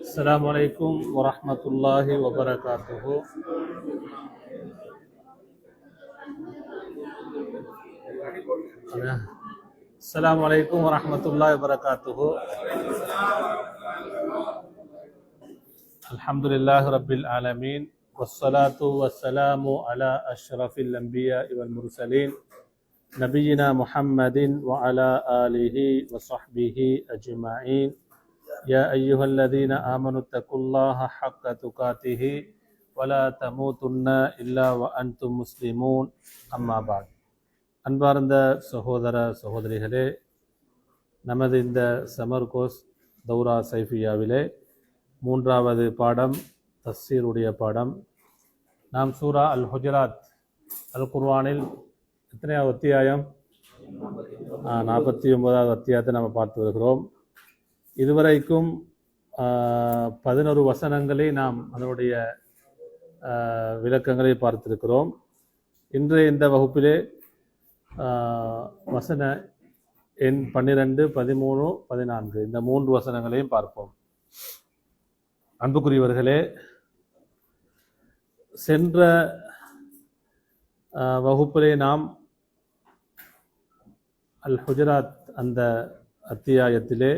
السلام عليكم ورحمة الله وبركاته. السلام عليكم ورحمة الله وبركاته. الحمد لله رب العالمين والصلاة والسلام على أشرف الأنبياء والمرسلين نبينا محمد وعلى آله وصحبه أجمعين. يا أيها الذين آمنوا اتقوا الله حق تقاته ولا تموتن إلا وأنتم مسلمون. أما بعد. அன்பார்ந்த சகோதர சகோதரிகளே, நமது இந்த சமர் கோர்ஸ் தௌரா சைஃபியாவிலே 3வது பாடம் தஃசீருடைய பாடம். நாம் சூரா அல் ஹுஜராத் அல் குர்ஆனில் எத்தனையாவது அத்தியாயம்? 49வது அத்தியாயத்தை நாம் பார்த்து வருகிறோம். இதுவரைக்கும் 11 வசனங்களை நாம் அதனுடைய விளக்கங்களை பார்த்திருக்கிறோம். இன்றைய இந்த வகுப்பிலே வசன எண் 12, 13, 14 இந்த 3 வசனங்களையும் பார்ப்போம். அன்புக்குரியவர்களே, சென்ற வகுப்பிலே நாம் அல் ஹுஜராத் அந்த அத்தியாயத்திலே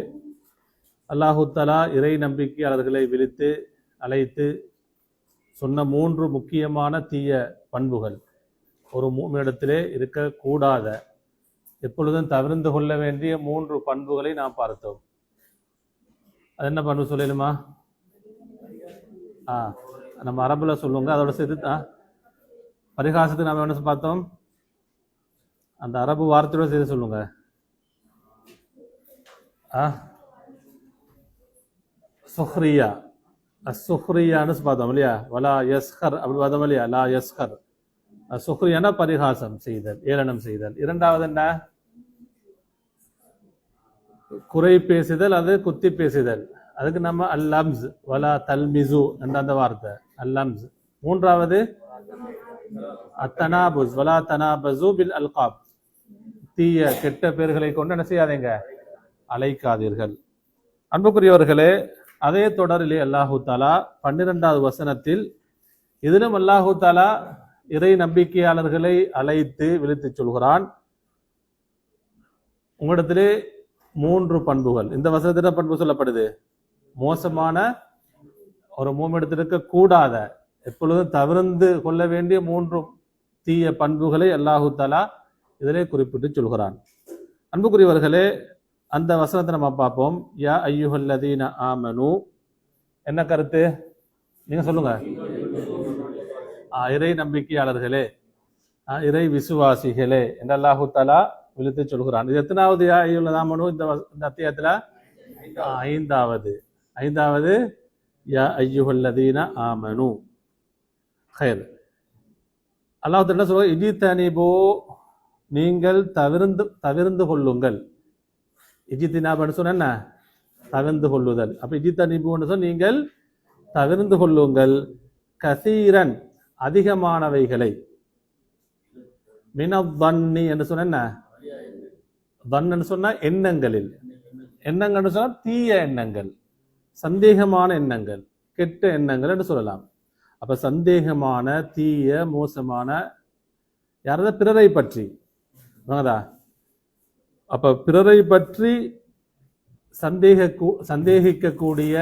அல்லாஹு தஆலா இறை நம்பிக்கையாளர்களை விழித்து அழைத்து சொன்ன 3 முக்கியமான தீய பண்புகள், ஒரு மூமினிடத்திலே இருக்கக்கூடாத, எப்பொழுதும் தவிர்த்து கொள்ள வேண்டிய 3 பண்புகளை நாம் பார்த்தோம். அது என்ன பண்பு சொல்லலுமா? நம்ம அரபுல சொல்லுங்க. அதோட சேர்த்து பரிகாசத்துக்கு நாம் என்ன பார்த்தோம்? அந்த அரபு வார்த்தையோட சேர்த்து சொல்லுங்க. சுஹ்ரியா, அசுஹ்ரியான்னு பார்த்தோம் இல்லையா? வலா யஸ்கர் அப்படி பார்த்தோம் இல்லையா? லா யஸ்கர். சுஹ்ரியானா பரிகாசம் செய்தல், ஏளனம் செய்தல். 2வது என்ன? குறை பேசுதல், அது குத்தி பேசுதல். அதுக்கு நம்ம அல்லம்ஸ், வலா தல்மிசு என்ற அந்த வார்த்தை அல்லம்ஸ். 3வது அத்தனாபுஸ், வலா தனாபசு பில் அல்காப். தீய கெட்ட பேர்களை கொண்டு என்ன செய்யாதீங்க? அழைக்காதீர்கள். அன்புக்குரியவர்களே, அதே தொடரிலே அல்லாஹு தாலா 12வது வசனத்தில் இதிலும் அல்லாஹு தாலா இறை நம்பிக்கையாளர்களை அழைத்து விழித்து சொல்கிறான். உங்களிடத்திலே 3 பண்புகள். இந்த வசனத்தின பண்பு சொல்லப்படுது? மோசமான, ஒரு மூமினிடத்தில் இருக்கக்கூடாத, எப்பொழுதும் தவிர்த்து கொள்ள வேண்டிய 3 தீய பண்புகளை அல்லாஹு தாலா இதிலே குறிப்பிட்டு சொல்கிறான். அன்புக்குரியவர்களே, அந்த வசனத்தை நம்ம பார்ப்போம். யா அய்யுஹல்லதீன ஆமனு, என்ன கருத்து? நீங்க சொல்லுங்க. இறை நம்பிக்கையாளர்களே, இறை விசுவாசிகளே என்று அல்லாஹு தஆலா விழித்து சொல்கிறான். இது எத்தனாவது யா அய்யுஹல்லதீன ஆமனு? இந்த அத்தியாயத்துல 5வது யா அய்யுஹல்லதீன ஆமனு. ஹைர். அல்லாஹ் என்ன சொல்ற? இஜ்தனிபு, நீங்கள் தவிர்ந்து கொள்ளுங்கள். இஜித்தினாபன்னு சொன்ன என்ன? தவிர்ந்து கொள்ளுதல். அப்ப இஜித்தனிபுன்னு சொன்ன நீங்கள் தவிர்ந்து கொள்ளுங்கள். கசீரன், அதிகமானவைகளை. மினவன்னி என்று சொன்ன என்ன? வன்னு சொன்னா எண்ணங்களில். எண்ணங்கள்னு சொன்னா தீய எண்ணங்கள், சந்தேகமான எண்ணங்கள், கெட்ட எண்ணங்கள் என்று சொல்லலாம். அப்ப சந்தேகமான, தீய, மோசமான, யாராவது பிறரை பற்றி வாங்கதா? அப்ப பிறரை பற்றி சந்தேகிக்கக்கூடிய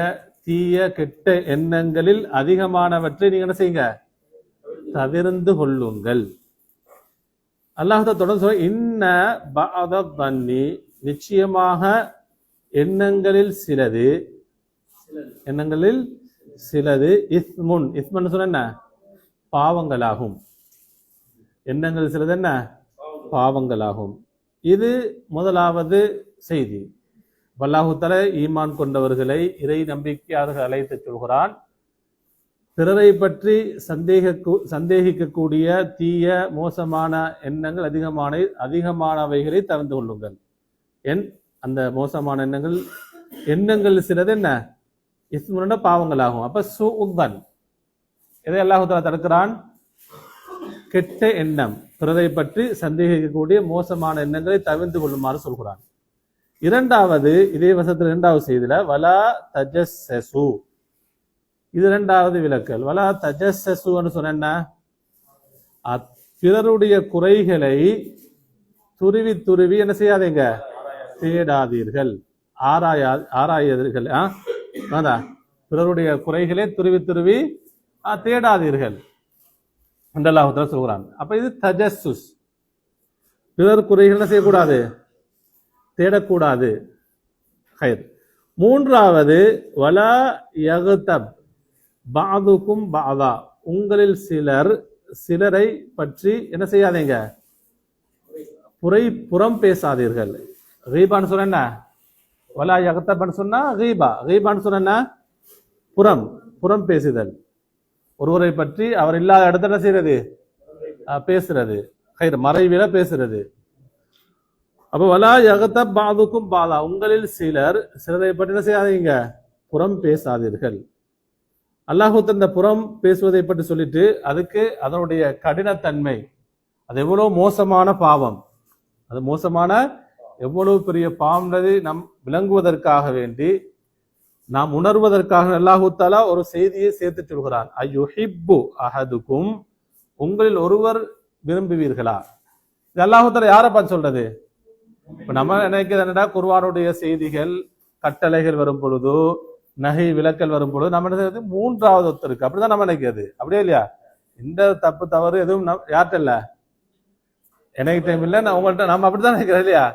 தீய கெட்ட எண்ணங்களில் அதிகமானவற்றை நீங்க என்ன செய்யுங்க? தவிர்ந்து கொள்ளுங்கள். அல்லாஹ் தொடர்ந்து சொல்ல, இன்ன பஅத தன்னி, நிச்சயமாக எண்ணங்களில் சிலது இஸ்முன், இஸ்முன் சொன்ன என்ன? பாவங்களாகும். எண்ணங்கள் சிலது என்ன? பாவங்களாகும். இது முதலாவது செய்தி. அல்லாஹ் தஆலா ஈமான் கொண்டவர்களை, இறை நம்பிக்கையாளர்கள் அழைத்து சொல்கிறான். பிறரை பற்றி சந்தேகிக்கக்கூடிய தீய மோசமான எண்ணங்கள் அதிகமானவைகளை தவிர்த்து கொள்ளுங்கள். அந்த மோசமான எண்ணங்கள் சிலது என்ன? இஸ்முன பாவங்களாகும். அப்ப சுஉத்தன், இதை அல்லாஹ் தஆலா தடுக்கிறான். கெட்ட எண்ணம், பிறரை பற்றி சந்தேகிக்கக்கூடிய மோசமான எண்ணங்களை தவிர்த்து கொள்ளுமாறு சொல்கிறான். இரண்டாவது இதே வசனத்துல இரண்டாவது செய்தியில வலா தஜஸ்ஸசு, இது இரண்டாவது விலக்கல். வலா தஜஸ்ஸசுன்னு சொன்ன என்ன, பிறருடைய குறைகளை துருவி துருவி என்ன செய்யாதீங்க, தேடாதீர்கள், ஆராயாதீர்கள். பிறருடைய குறைகளை துருவி துருவி தேடாதீர்கள் என்று அல்லாஹ் தஆலா சொல்கிறான். அப்ப இது தஜஸ்ஸுஸ், பிறர் குறைகள் என்ன செய்யக்கூடாது, தேடக்கூடாது. ஹைர். மூன்றாவது வலா யக்தப் பஅதுகும் பஅதா, உங்களில் சிலர் சிலரை பற்றி என்ன செய்யாதீங்க, புறம் பேசாதீர்கள். கீபான்னு சொன்ன என்ன, வலா யக்தப்னு சொன்னா கீபா, கீபான்னு சொன்ன என்ன, புறம் பேசுதல், ஒருவரை பற்றி அவர் இல்லாத இடத்துல என்ன செய்யறது, பேசுறது. ஹைர், மறைவில பேசுறது. அப்ப வலா யக்தப் பஅதுகும் பஅதா, உங்களில் சிலர் சிலரை பற்றி என்ன செய்யாதீங்க, புறம் பேசாதீர்கள். அல்லாஹ் இந்த புறம் பேசுவதை பற்றி சொல்லிட்டு அதுக்கு அதனுடைய கடினத்தன்மை, அது எவ்வளவு மோசமான பாவம், அது மோசமான எவ்வளவு பெரிய பாவம் நம் விளங்குவதற்காக வேண்டி, நாம் உணர்வதற்காக அல்லாஹ் தஆலா ஒரு செய்தியை சேர்த்து சொல்கிறான். அய்யுஹிப்பு அஹதுக்கும், உங்களில் ஒருவர் விரும்புவீர்களா. இது அல்லாஹ் தஆலா யாரை பார்த்து சொல்றது? இப்ப நம்ம நினைக்கிறது என்னடா, குர்ஆனுடைய செய்திகள் கட்டளைகள் வரும் பொழுது, நகை விலக்கல் வரும் பொழுது நம்ம நினைக்கிறது மூன்றாவது ஒருத்தருக்கு, அப்படிதான் நம்ம நினைக்கிறது. அப்படியே இல்லையா? இந்த தப்பு தவறு எதுவும் யார்கிட்ட இல்ல, எனக்கு டைம் இல்லை, நான் உங்கள்கிட்ட, நம்ம அப்படித்தான் நினைக்கிறோம் இல்லையா?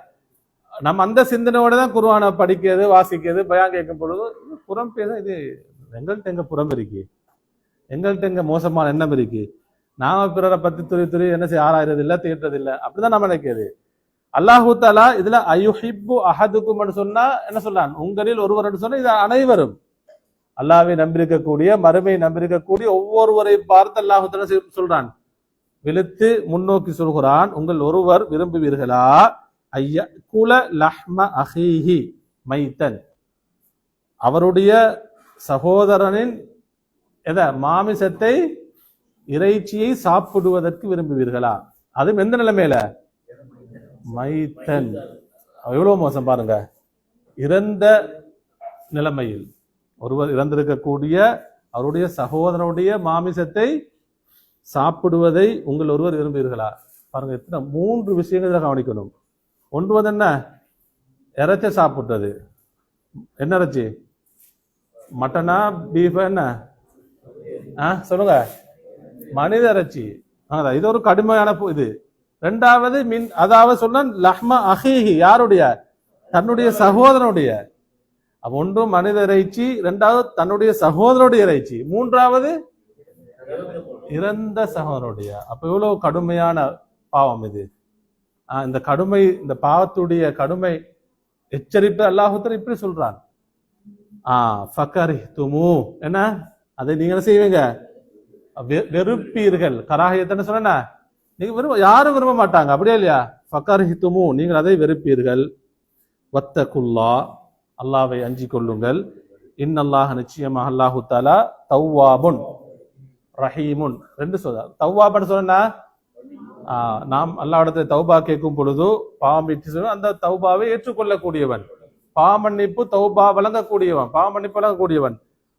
நம்ம அந்த சிந்தனையோட தான் குர்ஆனை படிக்கிறது, வாசிக்கிறது, பயான் கேட்கும் பொழுது புறம் பேச, இது எங்கள்கிட்ட எங்க புறம் இருக்கு, எங்கள்கிட்ட எங்க மோசமான எண்ணம் இருக்கு, நாம பிறரை பத்தி துரி என்ன செய்ய ஆராயறது இல்லை, தேடுறது இல்லை, அப்படிதான் நம்ம நினைக்கிறது. அல்லாஹு தஆலா இதுல அயுஹிப்பு அஹதுக்கும் சொன்னா என்ன சொல்றான், உங்களில் ஒருவர் சொன்னா இது அனைவரும், அல்லாஹ்வை நம்பியிருக்கக்கூடிய, மறுமை நம்பியிருக்கக்கூடிய ஒவ்வொருவரை பார்த்து அல்லாஹு தஆலா சொல்றான், விழுத்து முன்னோக்கி சொல்கிறான், உங்கள் ஒருவர் விரும்புவீர்களா ஐயகுல லஹ்ம அஹீஹி மைத்தன், அவருடைய சகோதரனின் மாமிசத்தை, இறைச்சியை சாப்பிடுவதற்கு விரும்புவீர்களா. அதுவும் எந்த நிலைமையில, மைத்தன், எவ்வளவு மோசம் பாருங்க, இறந்த நிலைமையில் ஒருவர் இறந்திருக்கக்கூடிய அவருடைய சகோதரனுடைய மாமிசத்தை சாப்பிடுவதை உங்கள் ஒருவர் விரும்புவீர்களா. பாருங்க, எத்தனை 3 விஷயங்களை கவனிக்கணும். ஒன்று வந்து என்ன, இறைச்சி சாப்பிட்டது, என்ன இறைச்சி, மட்டனா பீஃபா என்ன, சொல்லுங்க, மனித இறைச்சி. இது ஒரு கடுமையான இது. ரெண்டாவது அதாவது சொன்ன லஹ்ம அஹீஹி, யாருடைய, தன்னுடைய சகோதரனுடைய. ஒன்று மனித இறைச்சி, இரண்டாவது தன்னுடைய சகோதரனுடைய இறைச்சி, மூன்றாவது இறந்த சகோதரனுடைய. அப்ப எவ்வளவு கடுமையான பாவம் இது. இந்த கடுமை, இந்த பாவத்துடைய கடுமை எச்சரிப்பு அல்லாஹ் இப்படி சொல்றான். ஃபகரிஹ்துமு, என்ன, அதை நீங்க என்ன செய்வீங்க, வெறுப்பீர்கள். கராஹியத்தன்னு சொன்ன நீங்க யாரும் விரும்ப மாட்டாங்க, அப்படியே இல்லையா. ஃபகரிஹ்துமு, நீங்கள் அதை வெறுப்பீர்கள். வத்தகுல்லா, அல்லாஹ்வை அஞ்சி கொள்ளுங்கள். இன்னல்லாஹ், நிச்சயமாக அல்லாஹு தஆலா தவ்வாபுன் ரஹீமுன். 2 சொல்றார். தவ்வாபுன்னு சொன்னா, நாம் அல்லாஹ்விடத்தை தௌபா கேட்கும் பொழுது பாவம் விட்டு சொல்ல அந்த தௌபாவை ஏற்றுக்கொள்ளக்கூடியவன், பாவமன்னிப்பு தௌபா வழங்கக்கூடியவன், பாவமன்னிப்பு வழங்கக்கூடியவன்.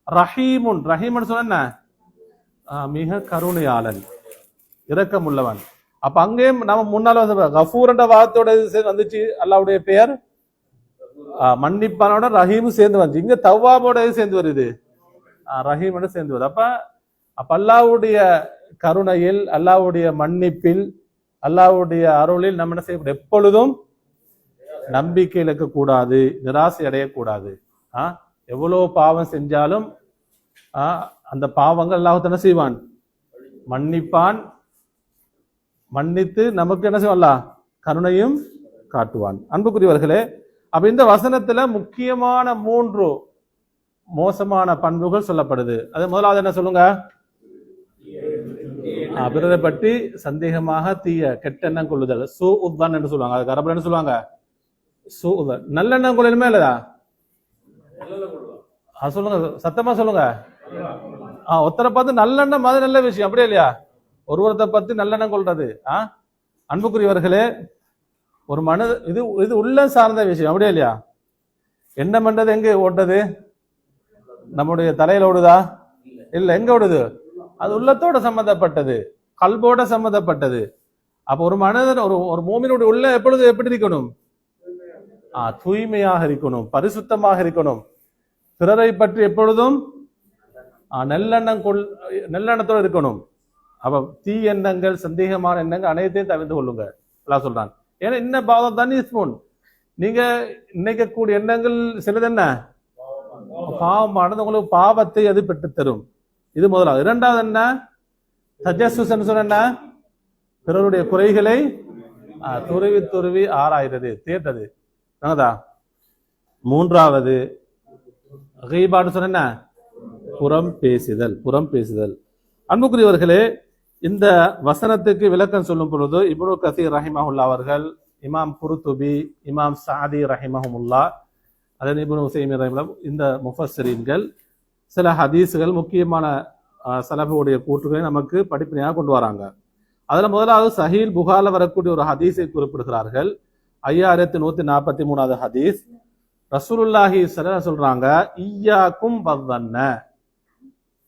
ரஹீமுன், ரஹீமுன்னு சொன்ன மிக கருணையாளன், இரக்கமுள்ளவன். அப்ப அங்கேயும் நம்ம முன்னால வந்து கஃபூர் என்ற வார்த்தையோட வந்துச்சு, அல்லாஹ்வுடைய பெயர் மன்னிப்பானோட ரஹீமும் சேர்ந்து வந்துச்சு. இங்க தவ்வாபோட சேர்ந்து வருது, ரஹீமோட சேர்ந்து வருது. அப்ப அல்லாஹ்வுடைய கருணையில், அல்லாஹ்வுடைய மன்னிப்பில், அல்லாஹ்வுடைய அருளில் நம்ம என்ன செய்யக்கூடாது, எப்பொழுதும் நம்பிக்கை இழக்க கூடாது, நிராசை அடையக்கூடாது. எவ்வளவு பாவம் செஞ்சாலும் அந்த பாவங்கள் அல்லாஹ் என்ன செய்வான், மன்னிப்பான். மன்னித்து நமக்கு என்ன செய்வான், கருணையும் காட்டுவான். அன்புக்குரியவர்களே, அப்ப இந்த வசனத்துல முக்கியமான 3 மோசமான பண்புகள் சொல்லப்படுது. அது முதலாவது என்ன சொல்லுங்க, பிறரை பற்றி சந்தேகமாக தீய கெட்டெண்ணம் கொள்ளுதல், சூஉத்தன் என்று சொல்லுவாங்க. அதுக்கு அரபுல என்ன சொல்லுவாங்க, சூஉத்தன். நல்லெண்ணம் கொள்ளலுமே இல்லதா, சொல்லுங்க, சத்தமா சொல்லுங்க. ஒருத்தரை பார்த்து நல்லெண்ணம் அது நல்ல விஷயம், அப்படியே இல்லையா. ஒருவரத்தை பத்தி நல்லெண்ணம் கொள்றது. அன்புக்குரியவர்களே, ஒரு இது உள்ள சார்ந்த விஷயம், அப்படியே இல்லையா. எண்ணம் என்றது எங்க ஓட்டது? நம்முடைய தலையில ஓடுதா? இல்ல. எங்க ஓடுது? அது உள்ளத்தோட சம்பந்தப்பட்டது, கல்போட சம்பந்தப்பட்டது. அப்ப ஒரு மனிதன் ஒரு மூமினுடைய உள்ள எப்பொழுது எப்படி இருக்கணும்? தூய்மையாக இருக்கணும், பரிசுத்தமாக இருக்கணும். பிறரை பற்றி எப்பொழுதும் நல்லெண்ணத்தோடு இருக்கணும். அப்ப தீ எண்ணங்கள், சந்தேகமான எண்ணங்கள் அனைத்தையும் தவிர்த்து கொள்ளுங்க எல்லாம் சொல்றான். ஏன்னா இன்ன பாவம் தனி ஸ்பூன் நீங்க நினைக்கக்கூடிய எண்ணங்கள் சிலது என்ன பாவமானது, உங்களுக்கு பாவத்தை அது பெற்று தரும். இது முதலாவது. இரண்டாவது என்ன? தஜஸ்ஸுஸ் சொன்ன என்ன? பிறருடைய குறைகளை துருவி துருவி ஆராய்றது, தேட்டது. மூன்றாவது கீபான்னு சொன்ன புறம் பேசுதல், புறம் பேசுதல். அன்புக்குரியவர்களே, இந்த வசனத்துக்கு விளக்கம் சொல்லும் பொழுது இப்னு கசீர் ரஹிமஹுல்லா அவர்கள், இமாம் குருத்துபி, இமாம் சாதி ரஹிமஹுல்லா, அதன் இப்னு உசைமீன் ரஹிமஹுல்லா, இந்த முஃபஸ்ஸிரீன்கள் சில ஹதீஸ்கள், முக்கியமான சலஃபுடைய கூற்றுகளை நமக்கு படிப்பினையாக கொண்டு வராங்க. அதுல முதலாவது சஹீல் புகாரில் வரக்கூடிய ஒரு ஹதீஸை குறிப்பிடுகிறார்கள். 5143வது ஹதீஸ். ரசூலுல்லாஹி ஸல்லல்லாஹு சொல்றாங்க, ஈயாக்கும் வதன்ன.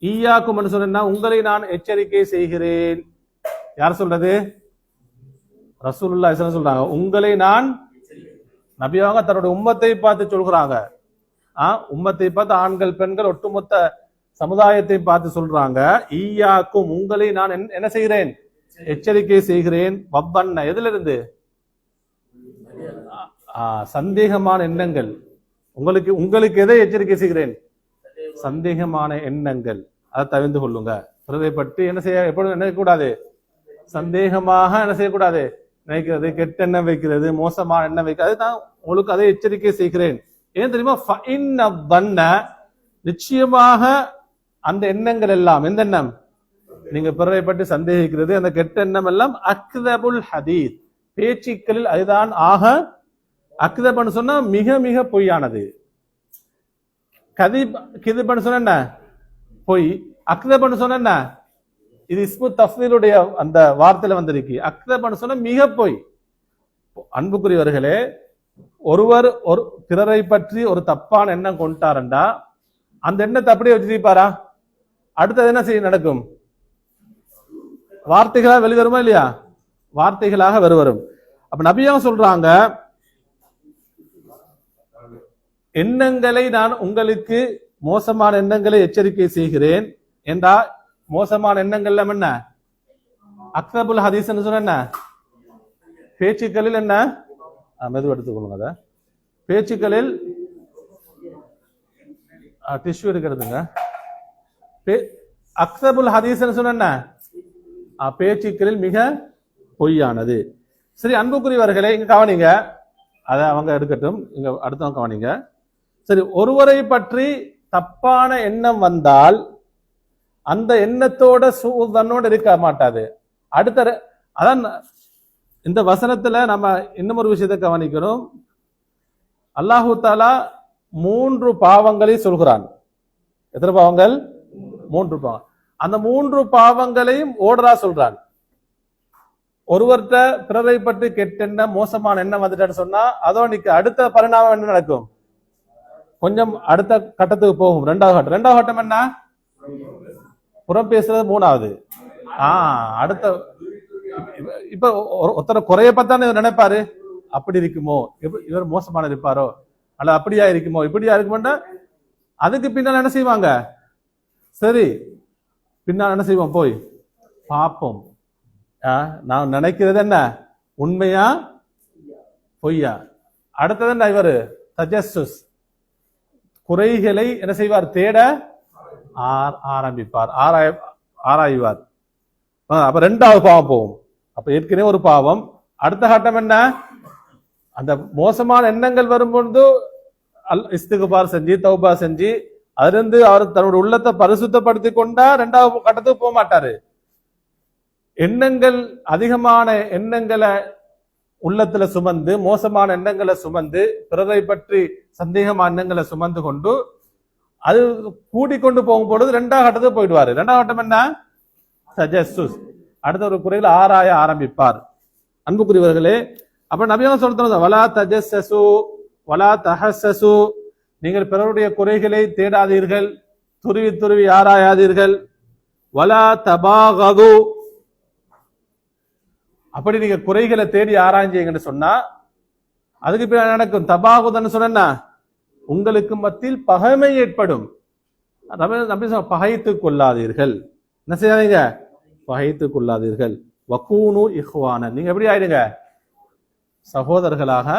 ஈயாக்கும் சொன்னா உங்களை நான் எச்சரிக்கை செய்கிறேன். யார் சொல்றது? ரசூலுல்லாஹி ஸல்லல்லாஹு சொல்றாங்க, உங்களை நான், நபியாக தன்னுடைய உம்மத்தை பார்த்து சொல்கிறாங்க. உம்மத்தை பார்த்து, ஆண்கள் பெண்கள் ஒட்டுமொத்த சமுதாயத்தை பார்த்து சொல்றாங்க, ஈயாக்கும் உங்களை நான் என்ன செய்கிறேன்? எச்சரிக்கை செய்கிறேன். வப்பன்ன எதுல இருந்து? சந்தேகமான எண்ணங்கள். உங்களுக்கு எதை எச்சரிக்கை செய்கிறேன்? சந்தேகமான எண்ணங்கள். அதை தவிர்த்து கொள்ளுங்க. பிறரை பற்றி என்ன செய்ய எப்பொழுதும் நினைக்கக்கூடாது, சந்தேகமாக என்ன செய்யக்கூடாது, நினைக்கிறது, கெட்ட எண்ணம் வைக்கிறது, மோசமான எண்ணம் வைக்கிறது. அதுதான் உங்களுக்கு அதை எச்சரிக்கை செய்கிறேன். ஏன் தெரியுமா? நிச்சயமாக அந்த எண்ணங்கள் எல்லாம், எந்த எண்ணம்? நீங்க பிறரை பற்றி சந்தேகிக்கிறது, அந்த கெட்ட எண்ணம் எல்லாம் அக்தபுல் ஹதீஸ், பேச்சுக்களில் அதுதான் ஆக. அக்தப்னு சொன்னா மிக மிக பொய்யானது. கிதுப்னு சொன்ன என்ன? பொய். அக்தப்னு சொன்ன என்ன? இது இஸ்மு தஃதீலுடைய அந்த வார்த்தையில வந்திருக்கு. அக்தப்னு சொன்ன மிக பொய். அன்புக்குரியவர்களே, ஒருவர் ஒரு பிறரை பற்றி ஒரு தப்பான எண்ணம் கொண்டாரண்டா அந்த எண்ணத்தை அப்படியே வச்சிருப்பாரா? அடுத்தது என்ன செய்ய நடக்கும்? வார்த்தைகளாக வெளிவருமா இல்லையா? வார்த்தைகளாக வெளிவரும். அப்ப நபியா சொல்றாங்க, எண்ணங்களை நான் உங்களுக்கு, மோசமான எண்ணங்களை எச்சரிக்கை செய்கிறேன் என்றா, மோசமான எண்ணங்கள் என்ன? அக்தபுல் ஹதீஸ் சொன்ன என்ன? பேச்சுக்களில் என்ன? மெதுவா எடுத்துக்கொள்ளுங்க. அத பேச்சுக்களில் டிஷ்யூ இருக்கிறதுங்க. அக்தபுல் ஹதீஸ் சொன்ன என்ன? பேச்சுக்களில் மிக பொய்யானது. சரி அன்புக்குரியவர்களே, இங்க கவனிங்க. அதை அவங்க எடுக்கட்டும், இங்க அடுத்தவங்க கவனிங்க. சரி, ஒருவரை பற்றி தப்பான எண்ணம் வந்தால் அந்த எண்ணத்தோட தன்னோட இருக்க மாட்டாது. அடுத்த அதான் இந்த வசனத்துல நம்ம இன்னும் ஒரு விஷயத்தை கவனிக்கணும். அல்லாஹு தாலா 3 பாவங்களை சொல்கிறான். எத்தனை பாவங்கள்? 3 பாவம். அந்த 3 பாவங்களையும் ஓடரா சொல்றான். ஒருவர்கிட்ட பிறரை பற்றி கெட்டெண்ண, மோசமான எண்ணம் வந்துட்டான்னு சொன்னா அதோனிக்கு அடுத்த பரிணாமம் என்ன நடக்கும்? கொஞ்சம் அடுத்த கட்டத்துக்கு போகும். ரெண்டாவது கட்டம் என்ன? புறம் பேசுறது. மூணாவது அடுத்த இப்ப ஒருத்தர குறைய பார்த்தானே நினைப்பாரு, அப்படி இருக்குமோ, இவர் மோசமான இருப்பாரோ, அல்ல அப்படியா இருக்குமோ, இப்படியா இருக்குமோண்டா அதுக்கு பின்னால் என்ன செய்வாங்க? சரி, பின்னால் என்ன செய்வோம்? போய் பார்ப்போம். நான் நினைக்கிறது என்ன, உண்மையா பொய்யா? அடுத்தது என்ன? இவர் தஜஸ்ஸுஸ், குறைகளை என்ன செய்வார்? தேட ஆரம்பிப்பார், ஆராய்வார். அப்ப 2வது பாவம் போகும். அப்ப ஏற்கனவே ஒரு பாவம். அடுத்த கட்டம் என்ன? அந்த மோசமான எண்ணங்கள் வரும்பொழுது இஸ்திக்பார் செஞ்சு, தௌபா செஞ்சு, அதிலிருந்து அவர் தன்னுடைய உள்ளத்தை பரிசுத்தப்படுத்தி கொண்டா 2வது கட்டத்துக்கு போக மாட்டாரு. எண்ணங்கள், அதிகமான எண்ணங்களை உள்ளத்துல சுமந்து, மோசமான எண்ணங்களை சுமந்து, பிறரை பற்றி சந்தேகமான எண்ணங்களை சுமந்து கொண்டு அது கூட்டிக்கொண்டு போகும் பொழுது 2வது கட்டத்துக்கு போயிடுவாரு. 2வது கட்டம் என்ன? தஜஸ்ஸுஸ், அடுத்த ஒரு குறையில் ஆராய ஆரம்பிப்பார். அன்புக்குரியவர்களே, அப்ப நபியா சொல்றாங்க, வலா தஜஸ்ஸசு வலா தஹஸ்ஸசு, நீங்கள் பிறருடைய குறைகளை தேடாதீர்கள், துருவி துருவி ஆராயாதீர்கள். வலா தபாகது, அப்படி நீங்க குறைகளை தேடி ஆராய்ஞ்சீங்கன்னு சொன்னா அதுக்கு பின்னாடி நடக்கும் தபாகுதன்னு சொன்னா உங்களுக்கு மத்தியில் பகைமை ஏற்படும். பகைத்துக் கொள்ளாதீர்கள், என்ன செய்யாதீங்க, பகைத்துக் கொள்ளாதீர்கள். வக்கூனு இஹ்வான, நீங்க எப்படி ஆயிடுங்க, சகோதரர்களாக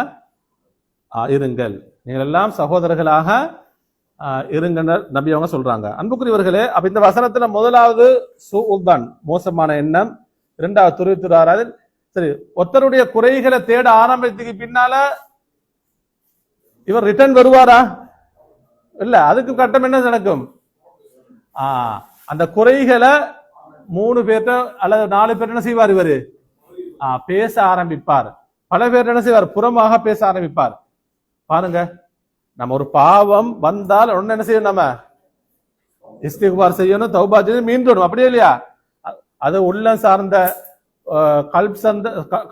இருங்கள், நீங்கள் எல்லாம் சகோதரர்களாக இருங்க நபி அவங்க சொல்றாங்க. அன்புக்குரியவர்களே, அப்ப இந்த வசனத்துல முதலாவது சூஉதான் மோசமான எண்ணம், இரண்டாவது துருவித்துறாரு. சரி, ஒருத்தருடைய குறைகளை தேட ஆரம்பித்ததுக்கு பின்னால இவர் ரிட்டர்ன் வருவாரா? இல்ல, அதுக்கு கட்டம் என்ன நடக்கும், அந்த குறைகளை 3 பேர்ட்ட அல்லது 4 பேர் என்ன செய்வார், இவரு பேச ஆரம்பிப்பார். பல பேர் என்ன செய்வார், புறமாக பேச ஆரம்பிப்பார். பாருங்க, நம்ம ஒரு பாவம் வந்தால் உடனே என்ன செய்யணும், நம்ம இஸ்திக்பார் செய்யணும், தௌபா செய்யணும், மீண்டும் அப்படியே இல்லையா? அது உள்ளம் சார்ந்த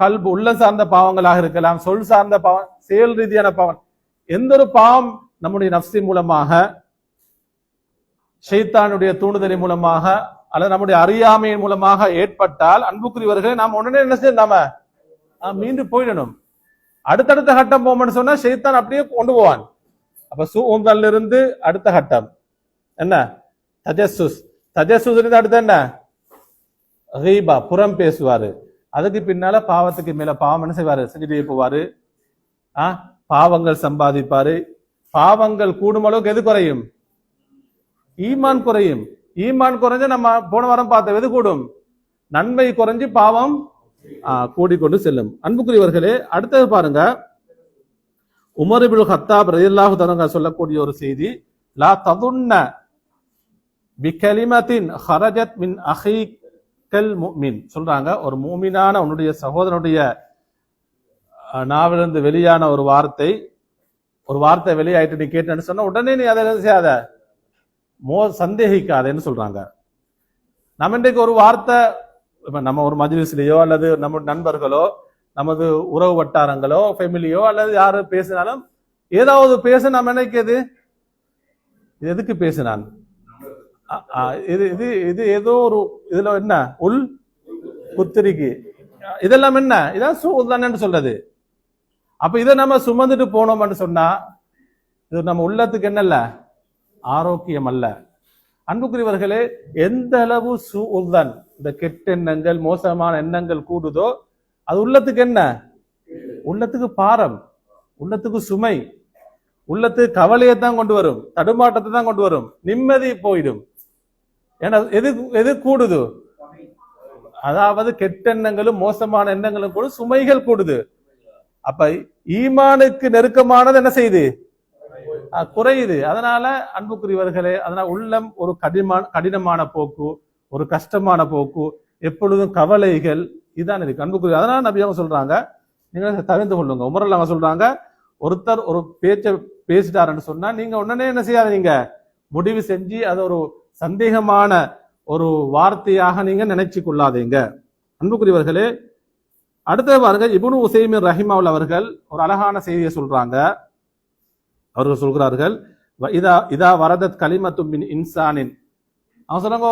கல்ப் உள்ளம் சார்ந்த பாவங்களாக இருக்கலாம், சொல் சார்ந்த பாவம், செயல் ரீதியான பாவம். எந்த ஒரு பாவம் நம்முடைய நப்சி மூலமாக, ஷைத்தானுடைய தூண்டுதலின் மூலமாக அல்லது நம்முடைய அறியாமையின் மூலமாக ஏற்பட்டால் அன்புக்குரியவர்களை நாம் உடனே என்ன செய்யணும், நாம மீண்டும் போயிடணும். அடுத்தடுத்த கட்டம் போவோம்னு சொன்னா ஷைத்தான் அப்படியே கொண்டு போவான். அப்ப சூழ்நிலை இருந்து அடுத்த கட்டம் என்ன, தஜஸ்ஸுஸ். தஜஸ்ஸுஸ் இருந்து அடுத்து என்ன, கீபா, புறம் பேசுவாரு. அதுக்கு பின்னால பாவத்துக்கு மேல பாவம் என்ன செய்வாரு, செஞ்சுட்டே போவாரு. பாவங்கள் சம்பாதிப்பாரு. பாவங்கள் கூடும் அளவுக்கு எது குறையும், ஈமான் குறையும். ஈமான் குறைஞ்ச நம்ம போன வாரம் பார்த்த எது கூடும், நன்மை குறைஞ்சு பாவம் கூடிக்கொண்டு செல்லும். அன்புக்குரியவர்களே, அடுத்தது பாருங்க, உமர் இப்னு கத்தாப் ரலியல்லாஹு தஆலா சொல்லக்கூடிய ஒரு செய்தி, லா ததுன்ன பிகலிமத்தின் ஹரஜத் மின் அஹீக்கல் முஃமின் சொல்றாங்க. ஒரு மூமினான உன்னுடைய சகோதரனுடைய நாவிலிருந்து வெளியான ஒரு வார்த்தை வெளியாயிட்டு நீ கேட்டேன்னு சொன்னா உடனே நீ அதை செய்யாத, சந்தேகிக்காதேன்னு சொல்றாங்க. நம்ம இன்றைக்கு ஒரு வார்த்தை, நம்ம ஒரு மஜ்லிஸ்லயோ அல்லது நம்ம நண்பர்களோ நமது உறவு வட்டாரங்களோ ஃபேமிலியோ அல்லது யாரு பேசினாலும் ஏதாவது பேச நம்ம நினைக்கிறது, இது எதுக்கு பேசினான், இது இது இது ஏதோ ஒரு இதுல என்ன உள் குத்திரிக்கு, இதெல்லாம் என்ன, இதான் சூழ்தானு சொல்றது. அப்ப இதை நம்ம சுமந்துட்டு போனோம்னு சொன்னா இது நம்ம உள்ளத்துக்கு என்னல்ல, ஆரோக்கியம் அல்ல. அன்புக்குரியவர்களே, எந்த அளவு சூழ்தான், இந்த கெட்டெண்ணங்கள் மோசமான எண்ணங்கள் கூடுதோ அது உள்ளத்துக்கு என்ன, உள்ளத்துக்கு பாரம், உள்ளத்துக்கு சுமை, உள்ளத்துக்கு கவலையை தான் கொண்டு வரும், தடுமாட்டத்தை தான் கொண்டு வரும், நிம்மதி போயிடும். ஏன்னா எது கூடுது, அதாவது கெட்டெண்ணங்களும் மோசமான எண்ணங்களும் கூட சுமைகள் கூடுது. அப்ப ஈமானுக்கு நெருக்கமானது என்ன செய்யுது, குறையுது. அதனால அன்புக்குரியவர்களே, அதனால உள்ளம் ஒரு கடினமான போக்கு, ஒரு கஷ்டமான போக்கு, எப்பொழுதும் கவலைகள் இதான் இருக்கு அன்புக்குரிய. அதனால நபி அவங்க சொல்றாங்க, நீங்க தவிர்த்து கொள்ளுங்க. உமர் அவங்க சொல்றாங்க, ஒருத்தர் ஒரு பேச்சை பேசிட்டாருன்னு சொன்னா நீங்க உடனே என்ன செய்யாத, நீங்க முடிவு செஞ்சு அது ஒரு சந்தேகமான ஒரு வார்த்தையாக நீங்க நினைச்சு கொள்ளாதீங்க. அன்புக்குரியவர்களே, அடுத்த பாருங்க, இப்னு உசைமின் ரஹிமவுல் அவர்கள் ஒரு அழகான செய்தியை சொல்றாங்க. அவர்கள் சொல்கிறார்கள், இதா வரதத் கலிமத்து மின் இன்சானின், அவங்க சொல்றாங்க,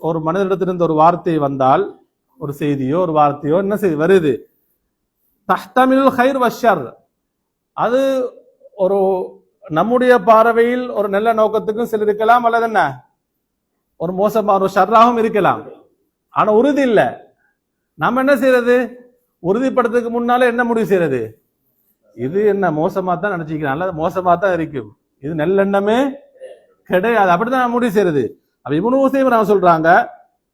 ஒரு மனிதனிடத்திலிருந்து ஒரு வார்த்தை வந்தால், ஒரு செய்தியோ ஒரு வார்த்தையோ என்ன செய்தி வருது, தஹ்தமில் ஹைர் வஷர், அது ஒரு நம்முடைய பார்வையில் ஒரு நல்ல நோக்கத்துக்கும் சில இருக்கலாம், அல்லது என்ன ஒரு மோசமான ஒரு ஷர்ராகவும் இருக்கலாம். ஆனா உறுதி இல்லை. நம்ம என்ன செய்யறது, உறுதிப்படுத்துறதுக்கு முன்னால என்ன முடிவு செய்யறது, இது என்ன மோசமா தான் நினைச்சுக்கிறேன், அல்லது மோசமா தான் இருக்கும், இது நல்லெண்ணமே கிடையாது, அப்படிதான் முடிவு செய்யறது. அப்ப இப்னு உசைமின் சொல்றாங்க,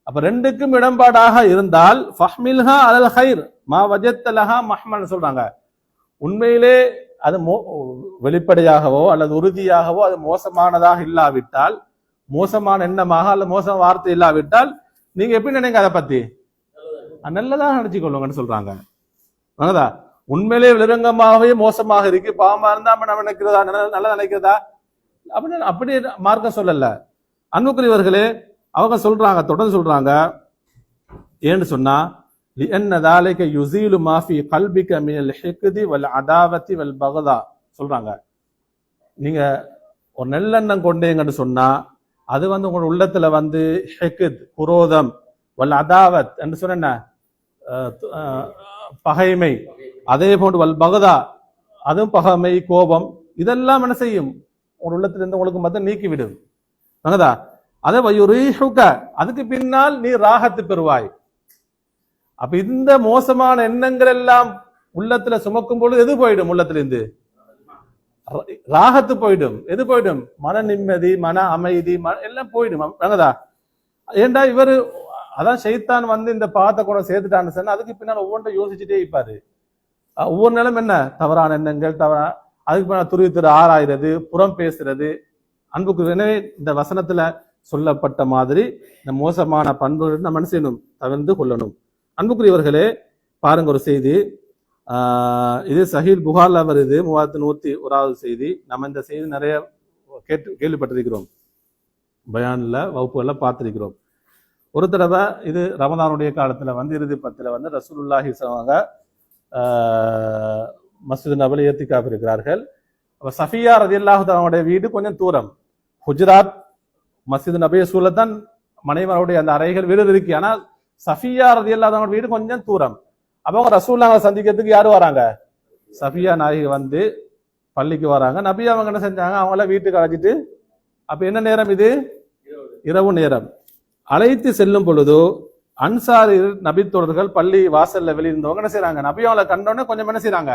அப்ப ரெண்டுக்கும் இடம்பாடாக இருந்தால் ஃபஹ்மில்ஹா அலல் ஹைர் மா வஜத்த லஹா மஹ்மன் சொல்றாங்க. உண்மையிலே அது வெளிப்படையாகவோ அல்லது உறுதியாகவோ அது மோசமானதாக இல்லாவிட்டால், மோசமான எண்ணமாக அல்லது மோசமான வார்த்தை இல்லாவிட்டால் நீங்க எப்படி நினைங்க, அதை பத்தி நல்லதாக நினைச்சு கொள்ளுங்கன்னு சொல்றாங்க. உண்மையிலே வெளிரங்கமாகவே மோசமாக இருக்கு, பாவமா இருந்தா நம்ம நினைக்கிறதா, நல்லா நினைக்கிறதா, அப்படின்னு அப்படி மார்க்கம் சொல்லல. அன்புக்குரியவர்களே, அவங்க சொல்றாங்க, தொடர்ந்து சொல்றாங்க, ஏன்னு சொன்னா لأن ذلك يزيل ما في قلبك من الحقد والعداوة والبغضاء சொல்றாங்க. நீங்க ஒரு நெல்லெண்ணம் கொண்டீங்கன்னு சொன்னா அது வந்து உங்களோட உள்ளத்துல வந்து ஹெக்குத் குரோதம் வல் அதாவத் என்று சொன்ன பகைமை, அதே போன்று வல் பகதா அதுவும் பகைமை கோபம் இதெல்லாம் என்ன செய்யும் உங்க உள்ளத்திலிருந்து உங்களுக்கு மொத்தம் நீக்கிவிடும். பகதா அதை வயுரீஹுக அதுக்கு பின்னால் நீ ராகத்து பெறுவாய். அப்ப இந்த மோசமான எண்ணங்கள் எல்லாம் உள்ளத்துல சுமக்கும் பொழுது எது போயிடும்? உள்ளத்திலிருந்து ராகத்து போயிடும். எது போயிடும்? மன நிம்மதி, மன அமைதி எல்லாம் போயிடும். பகதா ஏண்டா இவரு அதான் ஷைத்தான் வந்து இந்த பாவத்தை கூட சேர்த்துட்டான்னு சொன்னா அதுக்கு பின்னால் ஒவ்வொன்றை யோசிச்சுட்டே இருப்பாரு. ஒவ்வொரு நேரம் என்ன தவறான எண்ணங்கள் அதுக்கு பின்னால் துரு ஆராயிறது, புறம் பேசுறது. அன்புக்கு எனவே இந்த வசனத்துல சொல்லப்பட்ட மாதிரி இந்த மோசமான பண்புகள் நம்ம என்ன செய்யணும்? தவிர்த்து கொள்ளணும். அன்புக்குரியவர்களே பாருங்க ஒரு செய்தி, இது சஹீல் புகார்ல வருது 3101 செய்தி. நம்ம இந்த செய்தி நிறைய கேள்விப்பட்டிருக்கிறோம், பயான்ல வகுப்புகள்ல பார்த்திருக்கிறோம். ஒரு தடவை இது ரமதானுடைய காலத்துல வந்து இறுதி பத்துல வந்து ரசூலுல்லாஹி ஸல்லல்லாஹு மஸ்ஜித் நபவில இத்திகாஃப் இருக்கிறார்கள். அப்ப சஃபியா ரலியல்லாஹு தஆலாவுடைய வீடு கொஞ்சம் தூரம், ஹுஜ்ராத் மஸ்ஜித் நபிய சூழத்தான் மனைவருடைய அந்த அறைகள் வீடு இருக்கு. ஆனா சஃபியா ரலியல்லாஹு தஆலாவுடைய வீடு கொஞ்சம் தூரம். அப்ப அவங்க ரசூலுல்லாஹை சந்திக்கிறதுக்கு யாரு வராங்க? சஃபியா நாயகி வந்து பள்ளிக்கு வராங்க. நபி அவங்க என்ன செஞ்சாங்க? அவங்கள வீட்டுக்கு அழைச்சிட்டு, அப்ப என்ன நேரம் இது? இரவு நேரம். அழைத்து செல்லும் பொழுது அன்சாரி நபித்தோழர்கள் பள்ளி வாசல்ல வெளியிருந்தவங்க என்ன செய்யறாங்க? நபி அவங்களை கண்டோன்னே கொஞ்சம் என்ன செய்யறாங்க?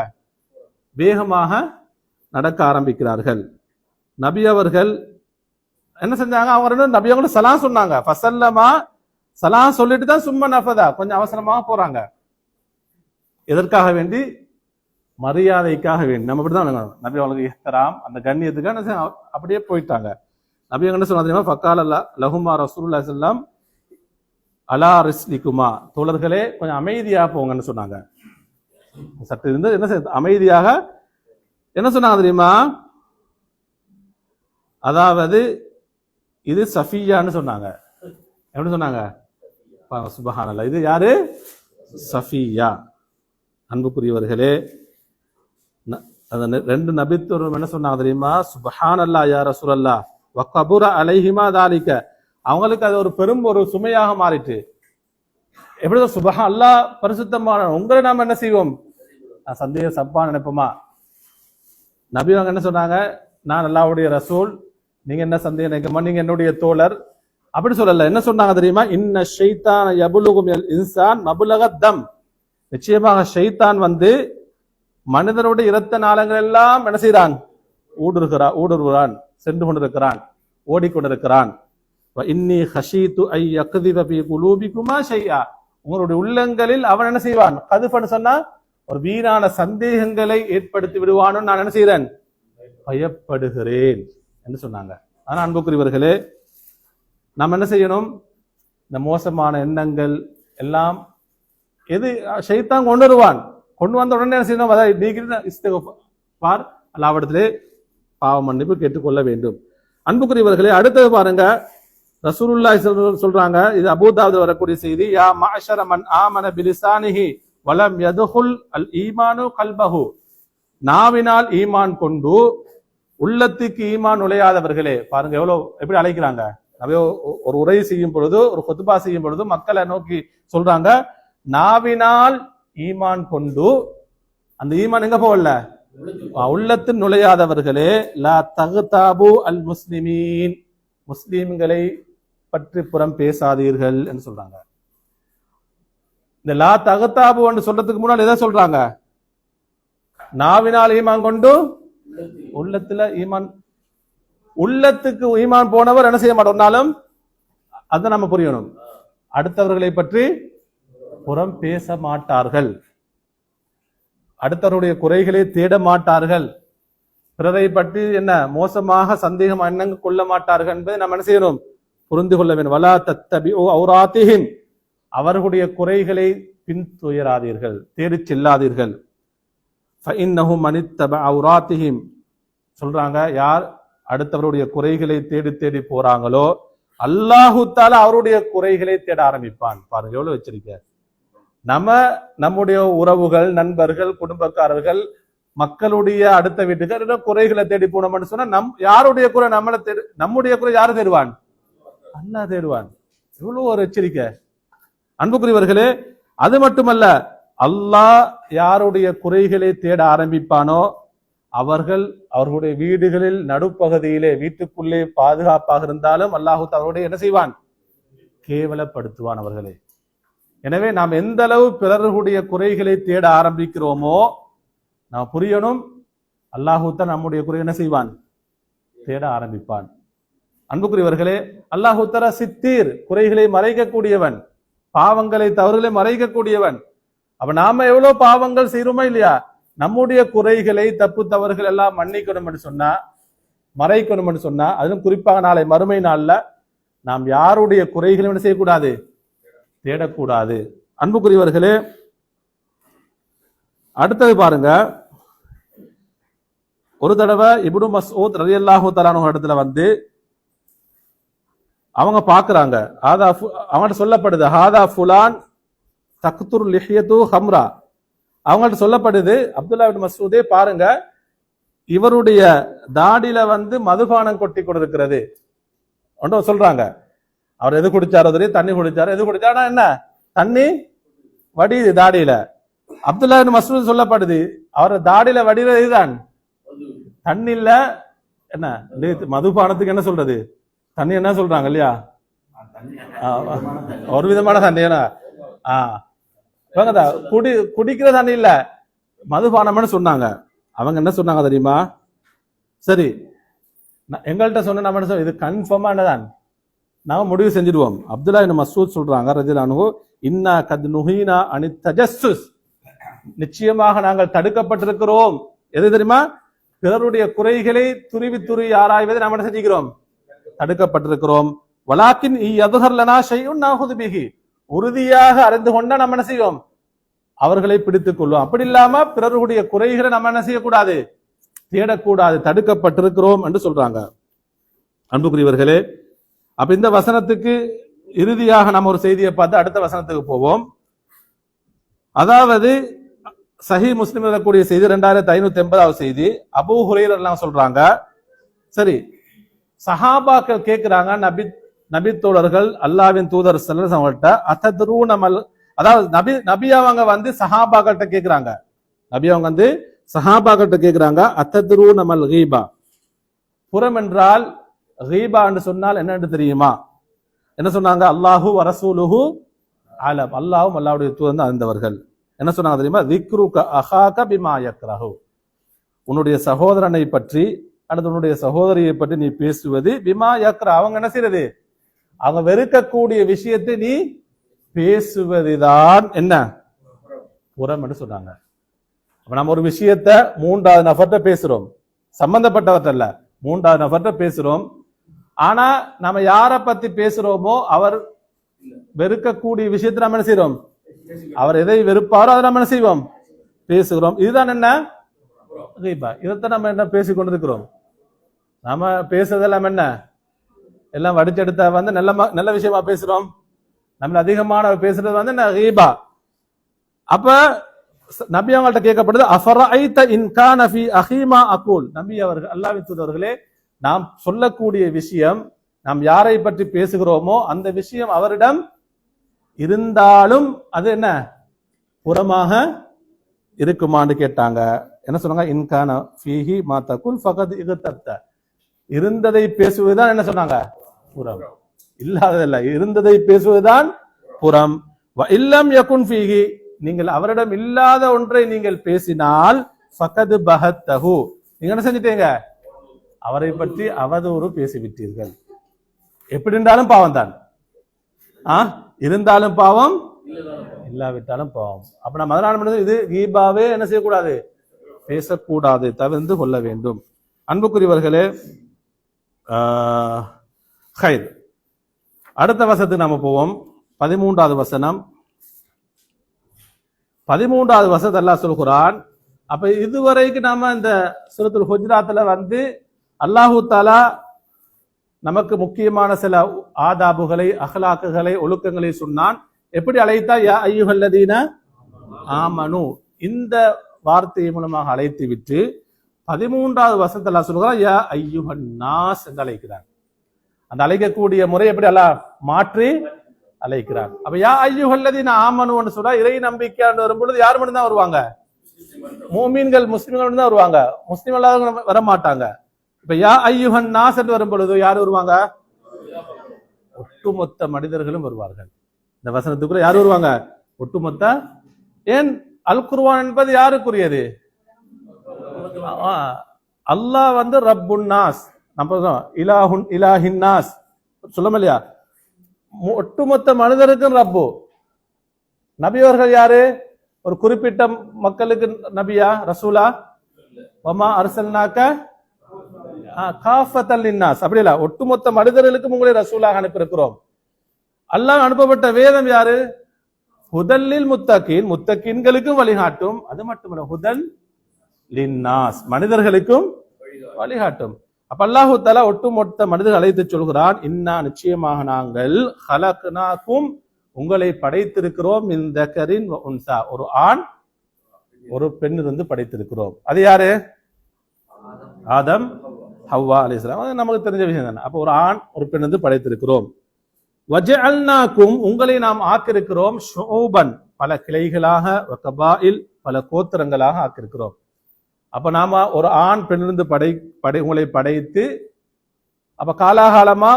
வேகமாக நடக்க ஆரம்பிக்கிறார்கள். நபி அவர்கள் என்ன செஞ்சாங்க? அவங்க ரெண்டு நபி அவங்களும் சலாம் சொன்னாங்க. ஃபசல்லமா சலாம் சொல்லிட்டு தான் சும்மா நஃபதா கொஞ்சம் அவசரமாக போறாங்க. எதற்காக வேண்டி? மரியாதைக்காக வேண்டி. நம்ம இப்படிதான் நபி அவங்களுக்கு இஹ்திராம் அந்த கண்ணியத்துக்கு அப்படியே போயிட்டாங்க. நபி என்ன சொன்னா? ஃபக்கால லஹுமா ரசூலுல்லாஹி ஸல்லல்லாஹு அலா ரிஸ்லிகுமா, தோழர்களே கொஞ்சம் அமைதியாக போங்கன்னு சொன்னாங்க. சற்று இருந்து என்ன அமைதியாக என்ன சொன்னாங்க தெரியுமா? அதாவது இது சஃபியான்னு சொன்னாங்க. எப்படி சொன்னாங்க? சுபஹானல்லாஹ், இது யாரு? சஃபியா. அன்புக்குரியவர்களே ரெண்டு நபித்தோரும் என்ன சொன்னாங்க தெரியுமா? சுபஹானல்லாஹ் யா ரசூலல்லாஹ் வகபுர அலைஹிமா தாலிக, அவங்களுக்கு அது ஒரு பெரும் ஒரு சுமையாக மாறிட்டு. எப்படி சுபஹான் அல்லாஹ் பரிசுத்தமான உங்களை நாம என்ன செய்வோம்? சந்தேக சப்பா நினைப்போமா? நபி அவங்க என்ன சொன்னாங்க? நான் அல்லாஹ்வுடைய ரசூல், நீங்க என்ன சந்தேகம் நினைக்கமா? நீங்க என்னுடைய தோழர் அப்படி சொல்லல. என்ன சொன்னாங்க தெரியுமா? இன்ன ஷைத்தான யபுலுகு மினல் இன்சான் மபுலக தம், நிச்சயமாக ஷைத்தான் வந்து மனிதனுடைய இரத்த நாளங்கள் எல்லாம் என்ன செய்யறான்? ஊடுருவான், சென்று கொண்டிருக்கிறான், ஓடிக்கொண்டிருக்கிறான். இன்னி ஹஷீது ஐ யக்திப ஃபீ குலூபிகுமா ஷைஆ, உங்களுடைய உள்ளங்களில் அவன் என்ன செய்வான்? கதுஃபன்னு சொன்னா ஒரு வீணான சந்தேகங்களை ஏற்படுத்தி விடுவான்னு நான் என்ன செய்கிறேன்? பயப்படுகிறேன் என்று சொன்னாங்க. ஆனா அன்புக்குரியவர்களே நாம் என்ன செய்யணும்? இந்த மோசமான எண்ணங்கள் எல்லாம் எது ஷைத்தான் கொண்டு வருவான், கொண்டு வந்த உடனே என்ன செய்யணும்? அதாவது இஸ்திக்ஃபார் அல்லாஹ்விடத்திலே பாவ மன்னிப்பு கேட்டுக்கொள்ள வேண்டும். அன்புக்குரியவர்களே அடுத்தது பாருங்க, ரசூலுல்லாஹி சொல்றாங்க, இது அபூதாவுதுல வரக்கூடிய செய்தி, யா மஅஷர மன் ஆமன பிலிசானிஹி வலம் யதுல் அல் ஈமானு கல்பஹு, நாவினால் ஈமான் கொண்டு உள்ளத்துக்கு ஈமான் நுழையாதவர்களே. பாருங்க எப்படி அழைக்கிறாங்க. ஒரு உரை செய்யும் பொழுது, ஒரு குத்பா செய்யும் பொழுது மக்களை நோக்கி சொல்றாங்க, நாவினால் ஈமான் கொண்டு அந்த ஈமான் எங்க போகல? உள்ளத்தில் நுழையாதவர்களே, லா தகுதாபு அல் முஸ்லிமீன், முஸ்லிம்களை பற்றி புறம் பேசாதீர்கள் என்று சொல்றாங்க. இந்த லா தகுதாபு என்று சொல்றதுக்கு முன்னால் எதை சொல்றாங்க? நாவினால் ஈமான் கொண்டு உள்ளத்துல ஈமான், உள்ளத்துக்கு ஈமான் போனவர் என்ன செய்ய மாட்டோம்னாலும் அதை நம்ம புரியணும். அடுத்தவர்களை பற்றி புறம் பேச மாட்டார்கள், அடுத்தவருடைய குறைகளை தேட மாட்டார்கள், பிறரை பற்றி என்ன மோசமாக சந்தேகம் எண்ணங்கள் கொள்ள மாட்டார்கள் என்பதை நம்ம என்ன செய்யணும்? புரிந்து கொள்ள வேண்டும். வலா தத்தபிஉ அவ்ராத்திஹிம், அவர்களுடைய குறைகளை பின்துயராதீர்கள், தேடிச் செல்லாதீர்கள். ஃபஇன்னஹு மனித்தப அவ்ராத்திஹிம், சொல்றாங்க யார் அடுத்தவருடைய குறைகளை தேடி தேடி போறாங்களோ அல்லாஹு தஆலா அவருடைய குறைகளை தேட ஆரம்பிப்பான். பாருங்க எவ்வளவு எச்சரிக்கை. நம்முடைய உறவுகள், நண்பர்கள், குடும்பக்காரர்கள் மக்களுடைய அடுத்த வீட்டுக்கு குறைகளை தேடி போனோம்னு சொன்னா யாருடைய குறை நம்மளை நம்முடைய குறை யாரு தேடுவான்? அல்லாஹ் தேடுவான். இவ்வளவு ஒரு எச்சரிக்கை அன்புக்குரியவர்களே. அது மட்டுமல்ல, அல்லாஹ் யாருடைய குறைகளை தேட ஆரம்பிப்பானோ அவர்களுடைய வீடுகளில் நடுப்பகுதியிலே வீட்டுக்குள்ளே பாதுகாப்பாக இருந்தாலும் அல்லாஹ் அவருடைய என்ன செய்வான்? கேவலப்படுத்துவான் அவர்களே. எனவே நாம் எந்த அளவு பிறர்களுடைய குறைகளை தேட ஆரம்பிக்கிறோமோ நாம் புரியணும், அல்லாஹ் நம்முடைய குறை என்ன செய்வான்? தேட ஆரம்பிப்பான். அன்புக்குரியவர்களே, அல்லாஹ் சித்தீர், குறைகளை மறைக்கக்கூடியவன், பாவங்களை தவறுகளை மறைக்கக்கூடியவன். அப்ப நாம எவ்வளவு பாவங்கள் செய்யறோமா இல்லையா? நம்முடைய குறைகளை தப்பு தவறுகள் எல்லாம் மன்னிக்கணும் என்று சொன்னா, மறைக்கணும் என்று சொன்னா, அதிலும் குறிப்பாக நாளை மறுமை நாள்ல நாம் யாருடைய குறைகளையும் என்ன செய்யக்கூடாது? தேடக்கூடாது. அன்புக்குரியவர்களே, அடுத்தது பாருங்க, ஒரு தடவை இப்னு மஸ்ஊத் ரலியல்லாஹு தஆலா அன்ஹு இடத்துல வந்து அவங்க பாக்குறாங்க, அவங்கள்ட்ட சொல்லப்படுது ஹாதா ஃபுலான் தக்துர் லிஹ்யது ஹம்ரா. அவங்கள்ட்ட சொல்லப்படுது, அப்துல்லா இப்னு மஸ்ஊதே பாருங்க, இவருடைய தாடியில வந்து மதுபானம் கொட்டி கொண்டிருக்கிறது சொல்றாங்க. அவர் எது குடிச்சாரோ தெரியும், தண்ணி குடிச்சாரோ, எது குடிச்சாரா என்ன தண்ணி வடியுது தாடியில. அப்துல்லா இப்னு மஸ்ஊத் சொல்லப்படுது, அவர் தாடியில வடிகிறது இதுதான் தண்ணி இல்ல, என்ன மதுபானத்துக்கு என்ன சொல்றது? தண்ணி என்ன சொல்றாங்க இல்லையா? ஒரு விதமான தண்ணி. குடிக்கிற தண்ணி இல்ல, மதுபானம்னு சொன்னாங்க. அவங்க என்ன சொன்னாங்க தெரியுமா? சரி, எங்கள்கிட்ட சொன்ன நம்ம என்ன இது கன்ஃபார்மா என்னதான் நாம முடிவு செஞ்சிடுவோம். அப்துல்லா இப்னு மஸ்ஊத் சொல்றாங்க ரலியல்லாஹு, இன்னா கத் நுஹீனா அனி தஜஸ்ஸுஸ், நிச்சயமாக நாங்கள் தடுக்கப்பட்டிருக்கிறோம். எது தெரியுமா? பிறருடைய குறைகளை துருவி ஆராய்வதை நாம் என்ன செஞ்சுக்கிறோம்? தடுக்கப்பட்டிருக்கிறோம். வலாக்கின் யதுஹர் லனா ஷைஉன் நாஹுது பிஹி, உறுதியாக அறிந்து கொண்டா நம்ம என்ன செய்வோம்? அவர்களை பிடித்துக் கொள்வோம். அப்படி இல்லாம பிறருடைய குறைகளை நம்ம என்ன செய்யக்கூடாது? தேடக்கூடாது. தடுக்கப்பட்டிருக்கிறோம் என்று சொல்றாங்க. அன்புக்குரியவர்களே, அப்ப இந்த வசனத்துக்கு இறுதியாக நம்ம ஒரு செய்தியை பார்த்து அடுத்த வசனத்துக்கு போவோம். அதாவது சஹீஹ் முஸ்லிம் இருக்கக்கூடிய செய்தி 2580வது செய்தி. அபூ ஹுரைரா எல்லாம் சொல்றாங்க, சரி சஹாபாக்கள் கேட்கிறாங்க, நபி தோழர்கள் அல்லாஹ்வின் தூதர் ஸல்லல்லாஹு அலைஹி வஸல்லம் அத்தத்ரூனமல், அதாவது நபி அவங்க வந்து சஹாபாக்கள்கிட்ட கேட்கிறாங்க, நபி அவங்க வந்து சஹாபாக்கள்கிட்ட கேட்கிறாங்க, அத்தத்ரூனமல் கீபா, புறம் என்றால் கீபா என்று சொன்னால் என்னன்னு தெரியுமா? என்ன சொன்னாங்க? அல்லாஹு வ ரசூலுஹு அலம், அல்லாஹ்வும் அல்லாஹ்வுடைய தூதர் அறிந்தவர்கள். என்ன சொன்னாங்க தெரியுமா? திக்ருக அஹாக பிமா யக்ரஹு, உன்னுடைய சகோதரனை பற்றி அல்லது உன்னுடைய சகோதரியை பற்றி நீ பேசுவது பிமா யக்ரா, அவங்க என்ன செய்யறது? அவங்க வெறுக்கக்கூடிய விஷயத்தை நீ பேசுவதுதான் என்ன புறம் என்று சொன்னாங்க. அப்ப நம்ம ஒரு விஷயத்த மூன்றாவது நபர்கிட்ட பேசுறோம், சம்பந்தப்பட்டவர்கிட்ட இல்ல, மூன்றாவது நபர்கிட்ட பேசுறோம். ஆனா நம்ம யாரை பத்தி பேசுறோமோ அவர் வெறுக்கக்கூடிய விஷயத்தை நம்ம என்ன செய்யறோம்? அவர் எதை வெறுப்பாரோ அதை நம்ம என்ன செய்வோம்? பேசுகிறோம். இதுதான் என்ன கீபா. இதைத்தான் நம்ம என்ன பேசி கொண்டிருக்கிறோம். நம்ம பேசுறதெல்லாம் என்ன எல்லாம் வடிச்செடுத்த வந்து நல்ல விஷயமா பேசுறோம். நம்ம அதிகமான பேசுறது வந்து என்ன கீபா. அப்ப நபி அவங்கள்ட்ட கேட்கப்படுது, அஃபரஐத இன் கான ஃபீ அஹீமா அகூல், நபி அவர்கள் அல்லாஹ்வின் தூதர்களே, நாம் சொல்லக்கூடிய விஷயம், நாம் யாரை பற்றி பேசுகிறோமோ அந்த விஷயம் அவரிடம் இருந்தாலும் அது என்ன புறமாக இருக்குமான்னு கேட்டாங்க. என்ன சொன்னாங்க? இன்கான ஃபீஹி மா தகுல் ஃபகத் இகதப்த, இருந்ததை பேசுவதுதான் என்ன சொன்னாங்க? புறம். இல்லாததல்ல, இருந்ததை பேசுவதுதான் புறம். வ இல்லம் யகுன் ஃபீஹி, நீங்கள் அவரிடம் இல்லாத ஒன்றை நீங்கள் பேசினால் ஃபகத் பஹத்தஹு, நீங்க என்ன செஞ்சிட்டீங்க? அவரை பற்றி அவதூறு பேசிவிட்டீர்கள். எப்படி இருந்தாலும் பாவம் தான், இருந்தாலும் பாவம், இல்லாவிட்டாலும் பாவம். அப்ப நம்ம அதனால இது கீபாவே என்ன செய்யக்கூடாது? பேசக்கூடாது, தவிர்த்து கொள்ள வேண்டும். அன்புக்குரியவர்களே, ஹைர், அடுத்த வசனத்துக்கு நாம போவோம். 13வது வசனம். 13வது வசனத்தை அல்லாஹ் சொல்கிறான். அப்ப இதுவரைக்கும் நாம இந்த சூரத்துல் ஹுஜராத்ல வந்து அல்லாஹு தஆலா நமக்கு முக்கியமான சில ஆதாபுகளை, அஹ்லாக்குகளை, ஒழுக்கங்களை சொன்னான். எப்படி அழைத்தா? யா அய்யுஹல்லதீன ஆமனு. இந்த வார்த்தை மூலமாக அழைத்து விட்டு 13வது வசனத்தில் அல்லாஹ் சொல்கிறான் யா ஐயுஹன் நாஸ் என்று அழைக்கிறார். அந்த அழைக்கக்கூடிய முறை எப்படி அல்லாஹ் மாற்றி அழைக்கிறார். அப்ப யா ஐயுஹல்லதீன ஆமனூன்னு சொல்றா இறை நம்பிக்கையாண்டு வரும்பொழுது யார் மட்டும் தான் வருவாங்க? மூமீன்கள் முஸ்லிம்கள் மட்டும் தான் வருவாங்க, முஸ்லிம் அல்லாதவங்க வர மாட்டாங்க. இப்ப யா ஐயுஹன் நாஸ் என்று வரும் பொழுது யார் வருவாங்க? ஒட்டுமொத்த மனிதர்களும் வருவார்கள். இந்த வசனத்துக்குள்ள யார் வருவாங்க? ஒட்டுமொத்த. ஏன் அல் குர்ஆன் என்பது யாருக்குரியது? அல்லாஹ் வந்து ரப்புன் நாஸ், நம்ம இலாஹுன் இலாஹின் நாஸ் சொல்லணும் இல்லையா? ஒட்டுமொத்த மனிதருக்கும் ரப்பு. நபியவர்கள் யாரு? ஒரு குறிப்பிட்ட மக்களுக்கு நபியா ரசூலா? வமா அர்சல்னாக காஃபத்தல் லின்னாஸ், அப்படி இல்ல, ஒட்டுமொத்த மனிதர்களுக்கும் உங்களை ரசூலாக அனுப்பியிருக்கிறோம். அல்லாஹ் அனுப்பப்பட்ட வேதம் யாரு? ஹுதல்லில் முத்தகீன், முத்தகீன்களுக்கும் வழிகாட்டும். அது மட்டுமல்ல ஹுதல் லின்னாஸ், மனிதர்களுக்கும் வழிகாட்டும். அப்ப அல்லாஹு தஆலா ஒட்டுமொத்த மனிதர்கள் அழைத்து சொல்கிறான், இன்னா நிச்சயமாக நாங்கள் ஹலக்னாக்கும் உங்களை படைத்திருக்கிறோம் மின் தக்கரின் வ உன்சா, ஒரு ஆண் ஒரு பெண்ணிலிருந்து படைத்திருக்கிறோம். அது யாரு? ஆதம் ஹவ்வா அலைஹிஸ்ஸலாம். அது நமக்கு தெரிஞ்ச விஷயம் தானே. அப்ப ஒரு ஆண் ஒரு பெண் வந்து படைத்திருக்கிறோம். வஜஅல்னாக்கும் உங்களை நாம் ஆக்கியிருக்கிறோம் ஷுஊபன் பல கிளைகளாக, வகபாயில் பல கோத்திரங்களாக ஆக்கியிருக்கிறோம். அப்ப நாம ஒரு ஆண் பெண்ணிலிருந்து உங்களை படைத்து அப்ப காலாகாலமா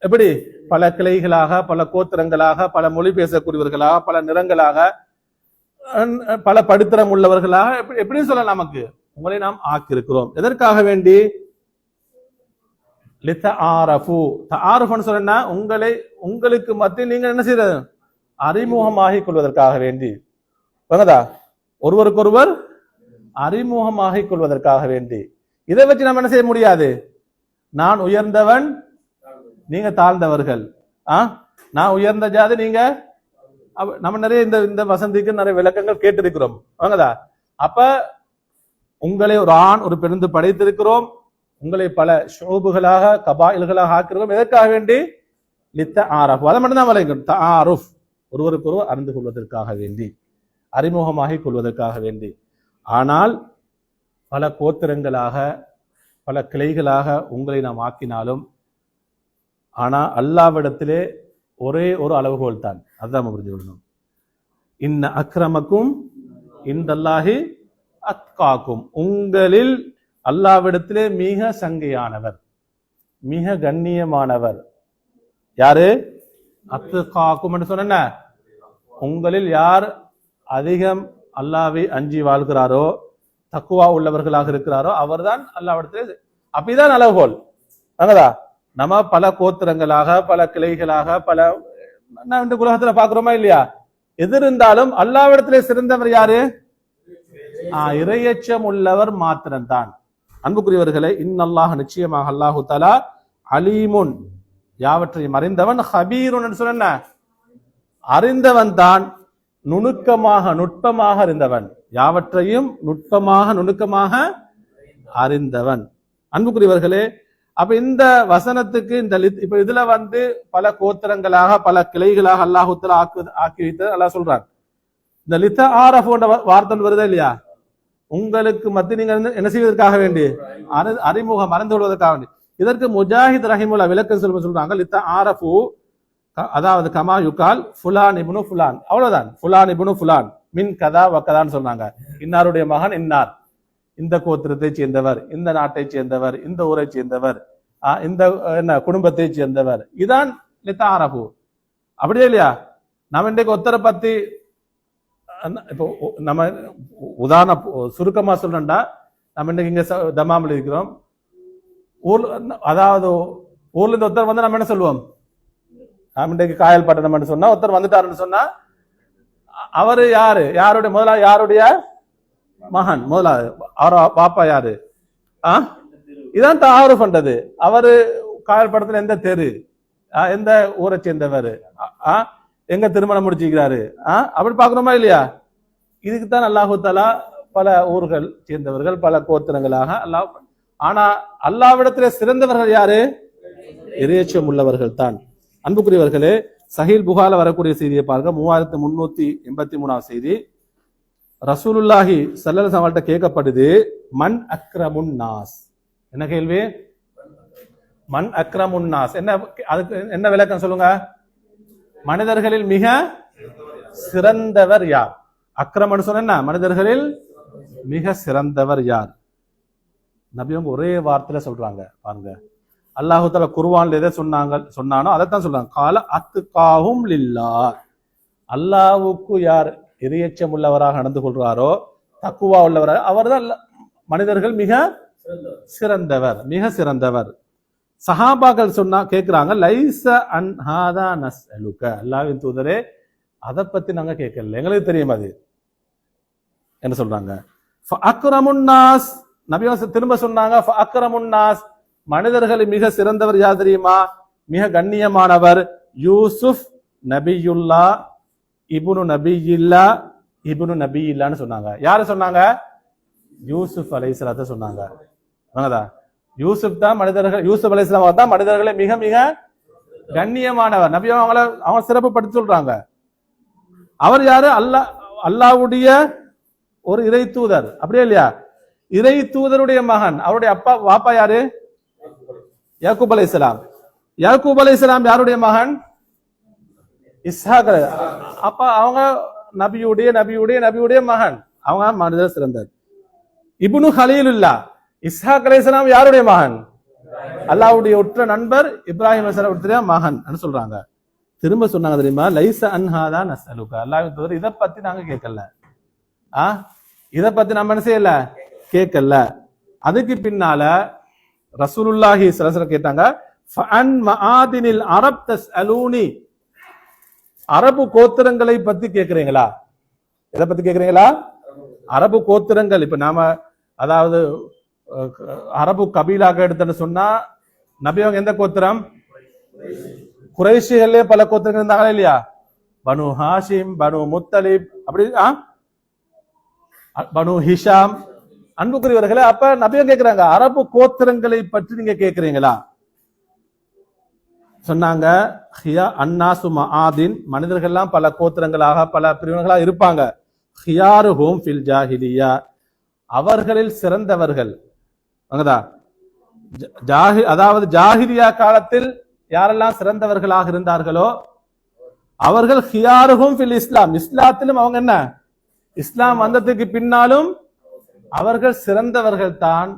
எப்படி பல கிளைகளாக, பல கோத்திரங்களாக, பல மொழி பேசக்கூடியவர்களாக, பல நிறங்களாக, பல படித்திரம் உள்ளவர்களாக எப்படின்னு சொல்லலாம், நமக்கு உங்களை நாம் ஆக்கியிருக்கிறோம். எதற்காக வேண்டி? லிதஆரஃபு, தஆருஃப்னு சொன்னா உங்களுக்கு மத்தியில் நீங்க என்ன செய்யறது? அறிமுகமாகிக் கொள்வதற்காக வேண்டி. வாங்கதா, ஒருவருக்கொருவர் அறிமுகமாகிக் கொள்வதற்காக வேண்டி. இதை வச்சு நம்ம என்ன செய்ய முடியாது? நான் உயர்ந்தவன், நீங்க தாழ்ந்தவர்கள், நான் உயர்ந்த ஜாதி, நீங்க. நம்ம நிறைய இந்த வசந்திக்கு நிறைய விளக்கங்கள் கேட்டிருக்கிறோம். வாங்கதா, அப்ப உங்களை ஒரு ஆண் ஒரு பெருந்து படைத்திருக்கிறோம், உங்களை பல ஷோபுகளாக கபாயில்களாக ஆக்கிறோம். எதற்காக வேண்டி? லித்த ஆரஃப், அதை மட்டும்தான் வரைக்கும். தஆருஃப், ஒருவருக்கொருவர் அறிந்து கொள்வதற்காக வேண்டி, அறிமுகமாகிக் கொள்வதற்காக வேண்டி. ஆனால் பல கோத்திரங்களாக, பல கிளைகளாக உங்களை நாம் ஆக்கினாலும், ஆனா அல்லாஹ்விடத்திலே ஒரே ஒரு அளவுகோல் தான். அதுதான் நம்ம புரிஞ்சு கொள்ளணும். இன்ன அக்ரமக்கும் இந்தல்லாஹி அத்காக்கும், உங்களில் அல்லாஹ்விடத்திலே மிக சங்கையானவர், மிக கண்ணியமானவர் யாரு? அத்காக்கும் என்று சொன்ன, உங்களில் யார் அதிகம் அல்லாஹ்வை அஞ்சி வாழ்கிறாரோ, தக்குவா உள்ளவர்களாக இருக்கிறாரோ அவர்தான் அல்லாஹ்விடத்திலே. அப்படிதான் அளவுகோல். அங்கதா நம்ம பல கோத்திரங்களாக, பல கிளைகளாக, பல இந்த உலகத்துல பாக்குறோமா இல்லையா? எது இருந்தாலும் அல்லாஹ்விடத்திலே சிறந்தவர் யாரு? இறையச்சம் உள்ளவர் மாத்திரம்தான். அன்புக்குரியவர்களே, இன்னல்லாஹ் நிச்சயமாக அல்லாஹு தஆலா அலீமுன் யாவற்றையும் அறிந்தவன், ஹபீருன் சொன்ன அறிந்தவன் தான், நுணுக்கமாக நுட்பமாக அறிந்தவன், யாவற்றையும் நுட்பமாக நுணுக்கமாக அறிந்தவன். அன்புக்குரியவர்களே, அப்ப இந்த வசனத்துக்கு இந்த இப்ப இதுல வந்து பல கோத்திரங்களாக, பல கிளைகளாக அல்லாஹு தஆலா ஆக்கி வைத்து அல்லாஹ் சொல்றான். இந்த லித்த ஆரஃப் என்ற வார்த்தை வருதா இல்லையா? உங்களுக்கு மத்திய நீங்க என்ன செய்வதற்காக வேண்டி? அறிமுகம் மறந்து கொள்வதற்காக வேண்டி. இதற்கு முஜாஹித் ரஹிமுல்லா விளக்கம் சொல்றாங்க, லித்த ஆரஃபு அதாவது கமா யுகால் ஃபுலான் இப்னு ஃபுலான், அவ்வளவுதான். ஃபுலான் இப்னு ஃபுலான் மின் கதா வக்கதான்னு சொன்னாங்க. இன்னாருடைய மகன் இன்னார், இந்த கோத்திரத்தை சேர்ந்தவர், இந்த நாட்டை சேர்ந்தவர், இந்த ஊரை சேர்ந்தவர், இந்த என்ன குடும்பத்தை சேர்ந்தவர், இதான் லித்த ஆரஃபு. அப்படியே இல்லையா? நம்ம இன்றைக்கு ஒருத்தரை பத்தி இப்போ நம்ம உதாரண சுருக்கமா சொல்லணும்டா, நம்ம இன்னைக்கு இங்க தமாமில் இருக்கிறோம், அதாவது ஊர்ல இருந்து ஒருத்தர் வந்து நம்ம என்ன சொல்லுவோம்? நம்ம இன்றைக்கு காயல் பட்டணம் சொன்னா ஒருத்தர் வந்துட்டாருன்னு சொன்னா அவரு யாரு? யாருடைய முதலாவது? யாருடைய மகன் முதலாவது? அவர பாப்பா யாரு? இதான் தாரு பண்றது. அவரு காயல் பட்டணத்துல எந்த தெரு, எந்த ஊரை சேர்ந்தவர், எங்க திருமணம் முடிச்சுக்கிறாரு, அப்படி பாக்குறோமா இல்லையா? இதுக்குத்தான் அல்லாஹு தஆலா பல ஊர்கள் சேர்ந்தவர்கள், பல கோத்திரங்களாக அல்லாஹ். ஆனா அல்லாஹ்விடத்திலே சிறந்தவர்கள் யாரு? இறையச்சம் உள்ளவர்கள் தான். அன்புக்குரியவர்களே, சஹீல் புகாரில வரக்கூடிய செய்தியை பாருங்க, 3383 செய்தி. ரசூலுல்லாஹி ஸல்லல்லாஹு அலைஹி வஸல்லம் கேட்கப்படுது, மன் அக்ரமுன் நாஸ். என்ன கேள்வி? மன் அக்ரமுன் நாஸ். என்ன அதுக்கு என்ன விளக்கம் சொல்லுங்க? மனிதர்களில் மிக சிறந்தவர் யார்? அக்ரமன் சொன்ன மனிதர்களில் மிக சிறந்தவர் யார்? நபி அவங்க ஒரே வார்த்தையில சொல்றாங்க பாருங்க. அல்லாஹு தஆலா குர்ஆன்ல எதை சொன்னானோ அதைத்தான் சொல்றாங்க. கால அத்துகாஹும் லில்லாஹ். அல்லாஹ்வுக்கு யார் இறையச்சம் உள்ளவராக நடந்து கொள்றாரோ, தக்குவா உள்ளவராக, அவர்தான் மனிதர்கள் மிக சிறந்தவர், மிக சிறந்தவர். சஹாபாக்கள் சொன்னா கேட்கிறாங்க, லைஸ அன் ஹாதா நஸ்அலுக. அல்லாஹ்வின் தூதரே, அதை பத்தி நாங்க கேட்கல, எங்களுக்கு தெரியும் அது. என்ன சொல்றாங்க? ஃபஅக்ரமுன் நாஸ். நபி திரும்ப சொன்னாங்க, ஃபஅக்ரமுன் நாஸ், மனிதர்களில் மிக சிறந்தவர் யார் தெரியுமா? மிக கண்ணியமானவர் யூசுப் நபியுல்லா இப்னு நபியில்லா இப்னு நபியில்லான்னு சொன்னாங்க. யாரு சொன்னாங்க? யூசுப் அலைஹிஸ்ஸலாத்தை சொன்னாங்க. யூசுப் தான் மனிதர்கள், யூசுப் அலைஹிஸ்ஸலாம் தான் மனிதர்களை மிக மிக கண்ணியமானவர். நபி அவங்க சிறப்பு படுத்தி சொல்றாங்க. அவர் யாரு? அல்லாஹ்வுடைய ஒரு இறை தூதர், அப்படியே இல்லையா? இறை தூதருடைய மகன். அவருடைய அப்பா வாப்பா யாரு? யாக்கூப் அலைஹிஸ்ஸலாம். யாக்கூப் அலைஹிஸ்ஸலாம் யாருடைய மகன்? இஸ்ஹாக். அப்ப அவங்க நபியுடைய நபியுடைய நபியுடைய மகன். அவங்க மனிதர் சிறந்தர். இப்னு கலீலுல்லா. இஸ்ஹாக் அலைஹிஸ்ஸலாம் யாருடைய மகன்? அல்லாஹ்வுடைய உற்ற நண்பர் இப்ராஹிம் அலைஹிஸ்ஸலாம் மகன் சொல்றாங்க. திரும்ப சொன்னாங்க தெரியுமா? லைஸ அன் ஹாதா நஸ்அலுக. அல்லாஹ்வின் தூதர், இதை பத்தி நாங்க கேட்கல, இதை பத்தி நம்ம என்ன செய்யல, கேட்கல. அதுக்கு பின்னால ரசூலுல்லாஹி ஸல்லல்லாஹு அலைஹி வஸல்லம் கேட்டாங்க, ஃபஅன் மஆதினில் அரப் தஸ்அலூனி. அரபு கோத்திரங்களை பத்தி கேட்கிறீங்களா? எதை பத்தி கேட்கிறீங்களா? அரபு கோத்திரங்கள். இப்ப நாம அதாவது அரபு கபீலாக எடுத்துன்னு சொன்னா, நபி அவங்க எந்த கோத்திரம்? குறைஷிகளே பல கோத்திரங்கள் இருந்தாங்களா இல்லையா? பனு ஹாஷிம், பனு முத்தலிப், அப்படி பனு ஹிஷாம். அன்புக்குரியவர்களே, அப்ப நபியும் கேட்கிறாங்க, அரபு கோத்திரங்களை பற்றி நீங்க கேட்கிறீங்களா? சொன்னாங்க, ஹியா அன்னாசு மஆதின், மனிதர்கள்லாம் பல கோத்திரங்களாக பல பிரிவினர்களாக இருப்பாங்க. ஹியாருஹும் ஃபில் ஜாஹிலியா, அவர்களில் சிறந்தவர்கள். அதாவது ஜாஹிலியா காலத்தில் யாரெல்லாம் சிறந்தவர்களாக இருந்தார்களோ அவர்கள் ஹியாருஹும் ஃபில் இஸ்லாம், இஸ்லாத்திலும் அவங்க என்ன, இஸ்லாம் வந்ததுக்கு பின்னாலும் அவர்கள் சிறந்தவர்கள் தான்.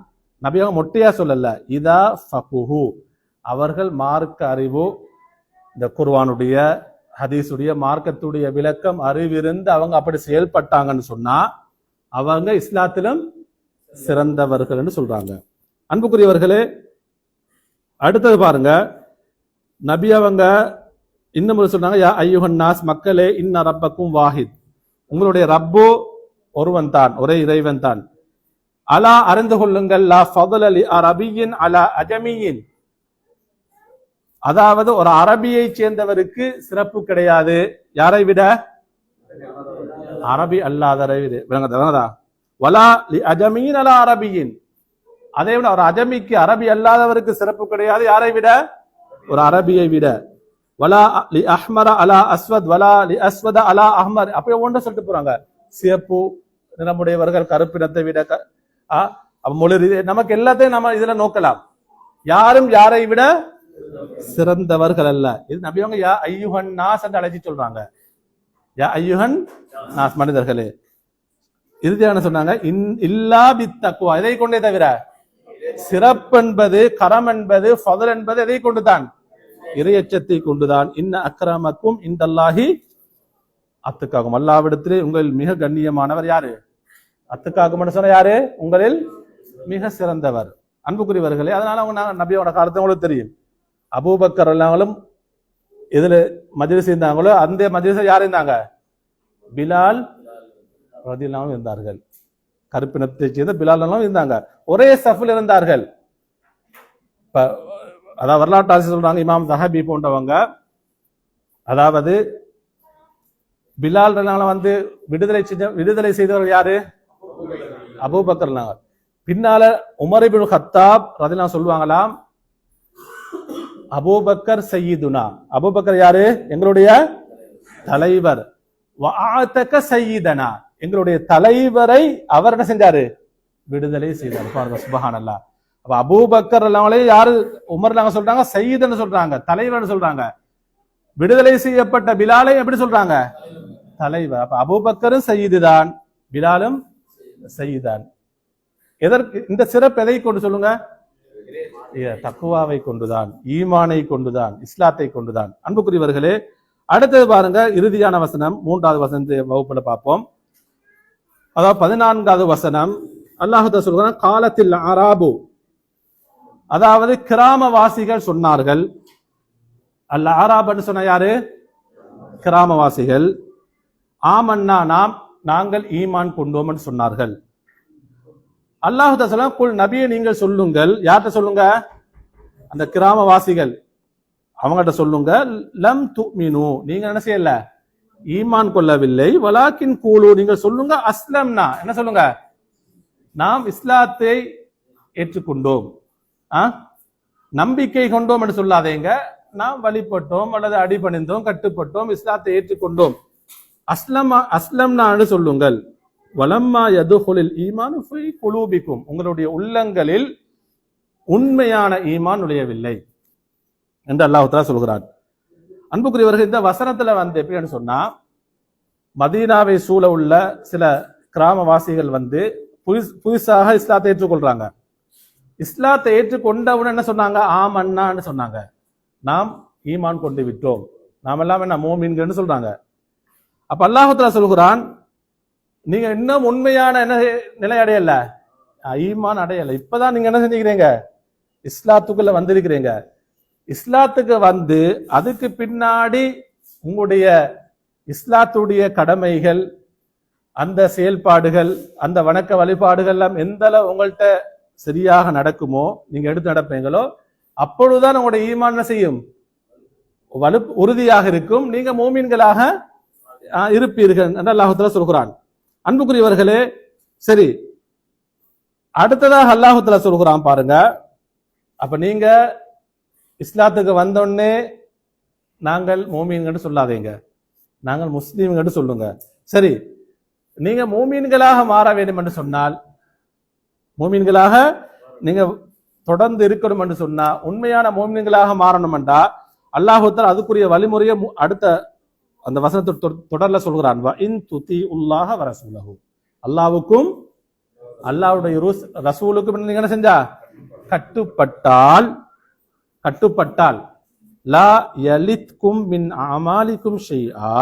நபி அவங்க மொட்டையா சொல்லல, இதா ஃபகுஹு, அவர்கள் மார்க்க அறிவு, இந்த குர்ஆனுடைய ஹதீஸுடைய மார்க்கத்துடைய விளக்கம் அறிவிருந்து அவங்க அப்படி செயல்பட்டாங்கன்னு சொன்னா அவங்க இஸ்லாத்திலும் சிறந்தவர்கள் என்று சொல்றாங்க. அன்புக்குரியவர்களே, அடுத்தது பாருங்க, நபி அவங்க இன்னும் சொல்றாங்க, யா ஐயுஹன் நாஸ், மக்களே, இன்ன ரப்பக்கும் வாஹித், உங்களுடைய ரப்பு ஒருவன் தான், ஒரே இறைவன் தான். அலா, அறிந்து கொள்ளுங்கள், லா ஃபضل لعربي على அஜமிய், அதாவது ஒரு அரபியை சேர்ந்தவருக்கு சிறப்பு கிடையாது. யாரை விட? அரபி அல்லாதரை விட. வலா லி அஜமியின் அலா அரபியின், அதே விட ஒரு அஜமிக்கு, அரபி அல்லாதவருக்கு சிறப்பு கிடையாது. யாரை விட? ஒரு அரபியை விட. வலா லி அஹ்மர அலா அஸ்வத், வலா லி அஸ்வத அலா அஹ்மர், அப்படி ஒன்று சொல்லிட்டு போறாங்க. சிவப்பு நிறமுடையவர்கள் கருப்பினத்தை விட. மொழி நமக்கு எல்லாத்தையும் நம்ம இதுல நோக்கலாம். யாரும் யாரை விட சிறந்தவர்கள் அல்ல. இது நபி அவங்க யா ஐயுஹன் நாஸ் என்று அழைச்சி சொல்றாங்க. யா ஐயுஹன் நாஸ், மனிதர்களே. இறுதியான சொன்னாங்க, இல்லா பித்தக்குவா, இதை கொண்டே தவிர, சிறப்பு என்பது, கரம் என்பது, ஃபضل என்பது எதை கொண்டுதான்? இறையச்சத்தை கொண்டுதான். இன்ன அக்ரமக்கும் இந்தல்லாஹி அத்துக்காகும், அல்லாஹ்விடத்திலே உங்களில் மிக கண்ணியமானவர் யாரு? அத்துக்காகும் சொன்ன யாரு? உங்களில் மிக சிறந்தவர். அன்புக்குரியவர்களே, அதனால அவங்க நபியோட காலத்தை உங்களுக்கு தெரியும். அபூபக்கர் எல்லாங்களும் எதுல மஜ்லிஸ் இருந்தாங்களோ அந்த மஜ்லிஸ் யார் இருந்தாங்க? பிலால் ரலியல்லாஹு இருந்தார்கள். கருப்பினத்தை சேர்ந்த பிலால் இருந்தாங்க. ஒரே சஃபில் இருந்தார்கள். அதாவது வரலாற்று ஆசிரியர் சொல்றாங்க, இமாம் தஹபி போன்றவங்க, அதாவது பிலால் வந்து விடுதலை செய்தவர்கள் யாரு? அபூபக்கர். பின்னால உமர் இப்னு கத்தாப் ரலியல்லாஹு சொல்லுவாங்களாம், அபூபக்கர் சையீதுனா, அபூபக்கர் யாரு? எங்களுடைய தலைவர். வஅதக சையீதனா, எங்களுடைய தலைவரை அவர் என்ன செஞ்சாரு? விடுதலை செய்தார். பாருங்க, சுப்ஹானல்லாஹ். அப்ப அபூபக்கர் எல்லாமே யாரு? உமர் சொல்றாங்க சையீத்னு சொல்றாங்க, தலைவர்னு சொல்றாங்க. விடுதலை செய்யப்பட்ட பிலாலை எப்படி சொல்றாங்க? தலைவர். அப்ப அபூபக்கரும் சையீது தான், பிலாலும் சையீதான். எதற்கு இந்த சிறப்பு? எதை கொண்டு சொல்லுங்க? தக்குவாவை கொண்டுதான், ஈமானை கொண்டுதான், இஸ்லாத்தை கொண்டுதான். அன்புக்குரியவர்களே, அடுத்தது பாருங்க, இறுதியான வசனம் 3வது வசனத்தை வகுப்புல பார்ப்போம். அதாவது 14வது வசனம். அல்லாஹ் சொல்றான், காலத்தில் அராபு, அதாவது கிராமவாசிகள் சொன்னார்கள். அல்ல ஆராபன்னு சொன்ன யாரு? கிராமவாசிகள். ஆமன்னா, நாங்கள் ஈமான் கொண்டோம் சொன்னார்கள். அல்லாஹ் தஆலா குல் நபியை நீங்கள் சொல்லுங்கள். யார்கிட்ட சொல்லுங்க? அந்த கிராமவாசிகள் அவங்ககிட்ட சொல்லுங்க. லம் துமினு, நீங்க என்ன செய்யல? ஈமான் கொள்ளவில்லை. வலாக்கின் கூலு, நீங்கள் சொல்லுங்க. அஸ்லம்னா, என்ன சொல்லுங்க? நாம் இஸ்லாத்தை ஏற்றுக்கொண்டோம், நம்பிக்கை கொண்டோம் என்று சொல்லாதேங்க. நாம் வழிபட்டோம் அல்லது அடிபணிந்தோம், கட்டுப்பட்டோம், இஸ்லாத்தை ஏற்றுக்கொண்டோம். அஸ்லம்னா சொல்லுங்கள். வலம்மா யதுகுலில் ஈமான் ஃபீ குலூபிக்கும், உங்களுடைய உள்ளங்களில் உண்மையான ஈமான் நுழையவில்லை என்று அல்லாஹ் தஆலா சொல்கிறான். அன்புக்குரியவர்கள், இந்த வசனத்துல எப்படின்னு சொன்னா, மதீனாவை சூழ உள்ள சில கிராமவாசிகள் புதுசாக இஸ்லாத்தை ஏற்றுக்கொள்றாங்க. இஸ்லாத்தை ஏற்றுக்கொண்டவுடன் என்ன சொன்னாங்க? ஆமன்னான்னு சொன்னாங்க. நாம் ஈமான் கொண்டு விட்டோம், நாம் எல்லாம் என்ன மோமீன்கள்னு சொல்றாங்க. அப்ப அல்லாஹ் தஆலா சொல்கிறான், நீங்க இன்னும் உண்மையான என்ன நிலை அடையல? ஈமான் அடையல. இப்பதான் நீங்க என்ன செஞ்சுக்கிறீங்க? இஸ்லாத்துக்குள்ள வந்திருக்கிறீங்க. இஸ்லாத்துக்கு அதுக்கு பின்னாடி உங்களுடைய இஸ்லாத்துடைய கடமைகள், அந்த செயல்பாடுகள், அந்த வணக்க வழிபாடுகள் எல்லாம் எந்த அளவு உங்கள்கிட்ட சரியாக நடக்குமோ, நீங்க எடுத்து நடப்பீங்களோ, அப்பொழுதுதான் உங்களுடைய ஈமான் செய்யும், உறுதியாக இருக்கும், நீங்க மோமீன்களாக இருப்பீர்கள் என்று அல்லாஹ் தஆலா சொல்கிறான். அன்புக்குரியவர்களே, சரி, அடுத்ததாக அல்லாஹ் தஆலா சொல்கிறான் பாருங்க. அப்ப நீங்க இஸ்லாத்துக்கு வந்தோடனே நாங்கள் மோமீன்கள் சொல்லாதீங்க, நாங்கள் முஸ்லீம்கள் சொல்லுங்க. சரி, நீங்க மோமீன்களாக மாற வேண்டும் என்று சொன்னால், மோமீன்களாக நீங்க தொடர்ந்து இருக்கணும் என்று சொன்னா, உண்மையான மோமீன்களாக மாறணும் என்றா அல்லாஹ் தஆலா அதுக்குரிய வழிமுறையை அடுத்த அந்த வசனத்தை தொடர்ல சொல்கிறான். அல்லாஹ்வுக்கும் அல்லாஹ்வுடைய ரசூலுக்கும் நீங்க என்ன செஞ்சா? கட்டுப்பட்டால் லா யலித்கும் மின் அமாலிக்கும் ஷைஆ,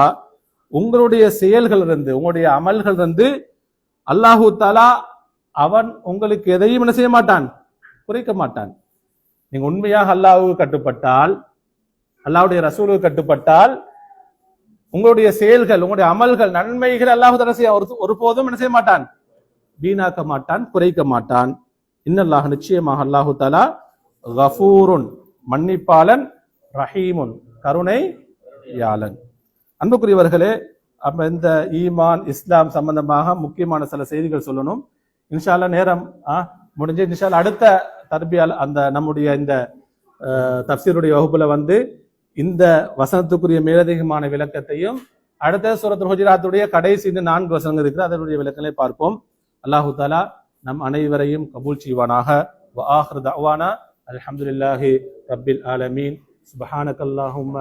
உங்களுடைய செயல்கள் உங்களுடைய அமல்கள் அல்லாஹு தஆலா அவன் உங்களுக்கு எதையும் என்ன செய்ய மாட்டான்? குறைக்க மாட்டான். நீங்க உண்மையாக அல்லாஹ்வுக்கு கட்டுப்பட்டால், அல்லாஹ்வுடைய ரசூலுக்கு கட்டுப்பட்டால், உங்களுடைய செயல்கள், உங்களுடைய அமல்கள், நன்மைகள் அல்லாஹ் தஆலா ஒருபோதும் என்ன செய்ய மாட்டான்? வீணாக்க மாட்டான், குறைக்க மாட்டான். இன்னல்லாஹ், நிச்சயமாக அல்லாஹு தஆலா கஃபூருன், மன்னிப்பாளன், ரஹீமுன், கருணை யாளன். அன்புக்குரியவர்களே, அப்ப இந்த ஈமான் இஸ்லாம் சம்பந்தமாக முக்கியமான சில செய்திகள் சொல்லணும். இன்ஷா அல்லாஹ் நேரம் முடிஞ்சு இன்ஷா அல்லாஹ் அடுத்த தர்பியால் அந்த நம்முடைய இந்த தஃப்சீருடைய வகுப்புல இந்த வசனத்துக்குரிய மேலதிகமான விளக்கத்தையும், அடுத்த சூரத்துல் ஹுஜராத்துடைய கடைசி 4 வசனங்கள் இருக்கிற அதனுடைய விளக்கங்களை பார்ப்போம். அல்லாஹு தஆலா நம் அனைவரையும் கபூல் செய்வானாக. வ ஆகிரு தஅவானா அல்ஹம்துலில்லாஹி ரப்பில் ஆலமீன். சுப்ஹானக்கல்லாஹும்ம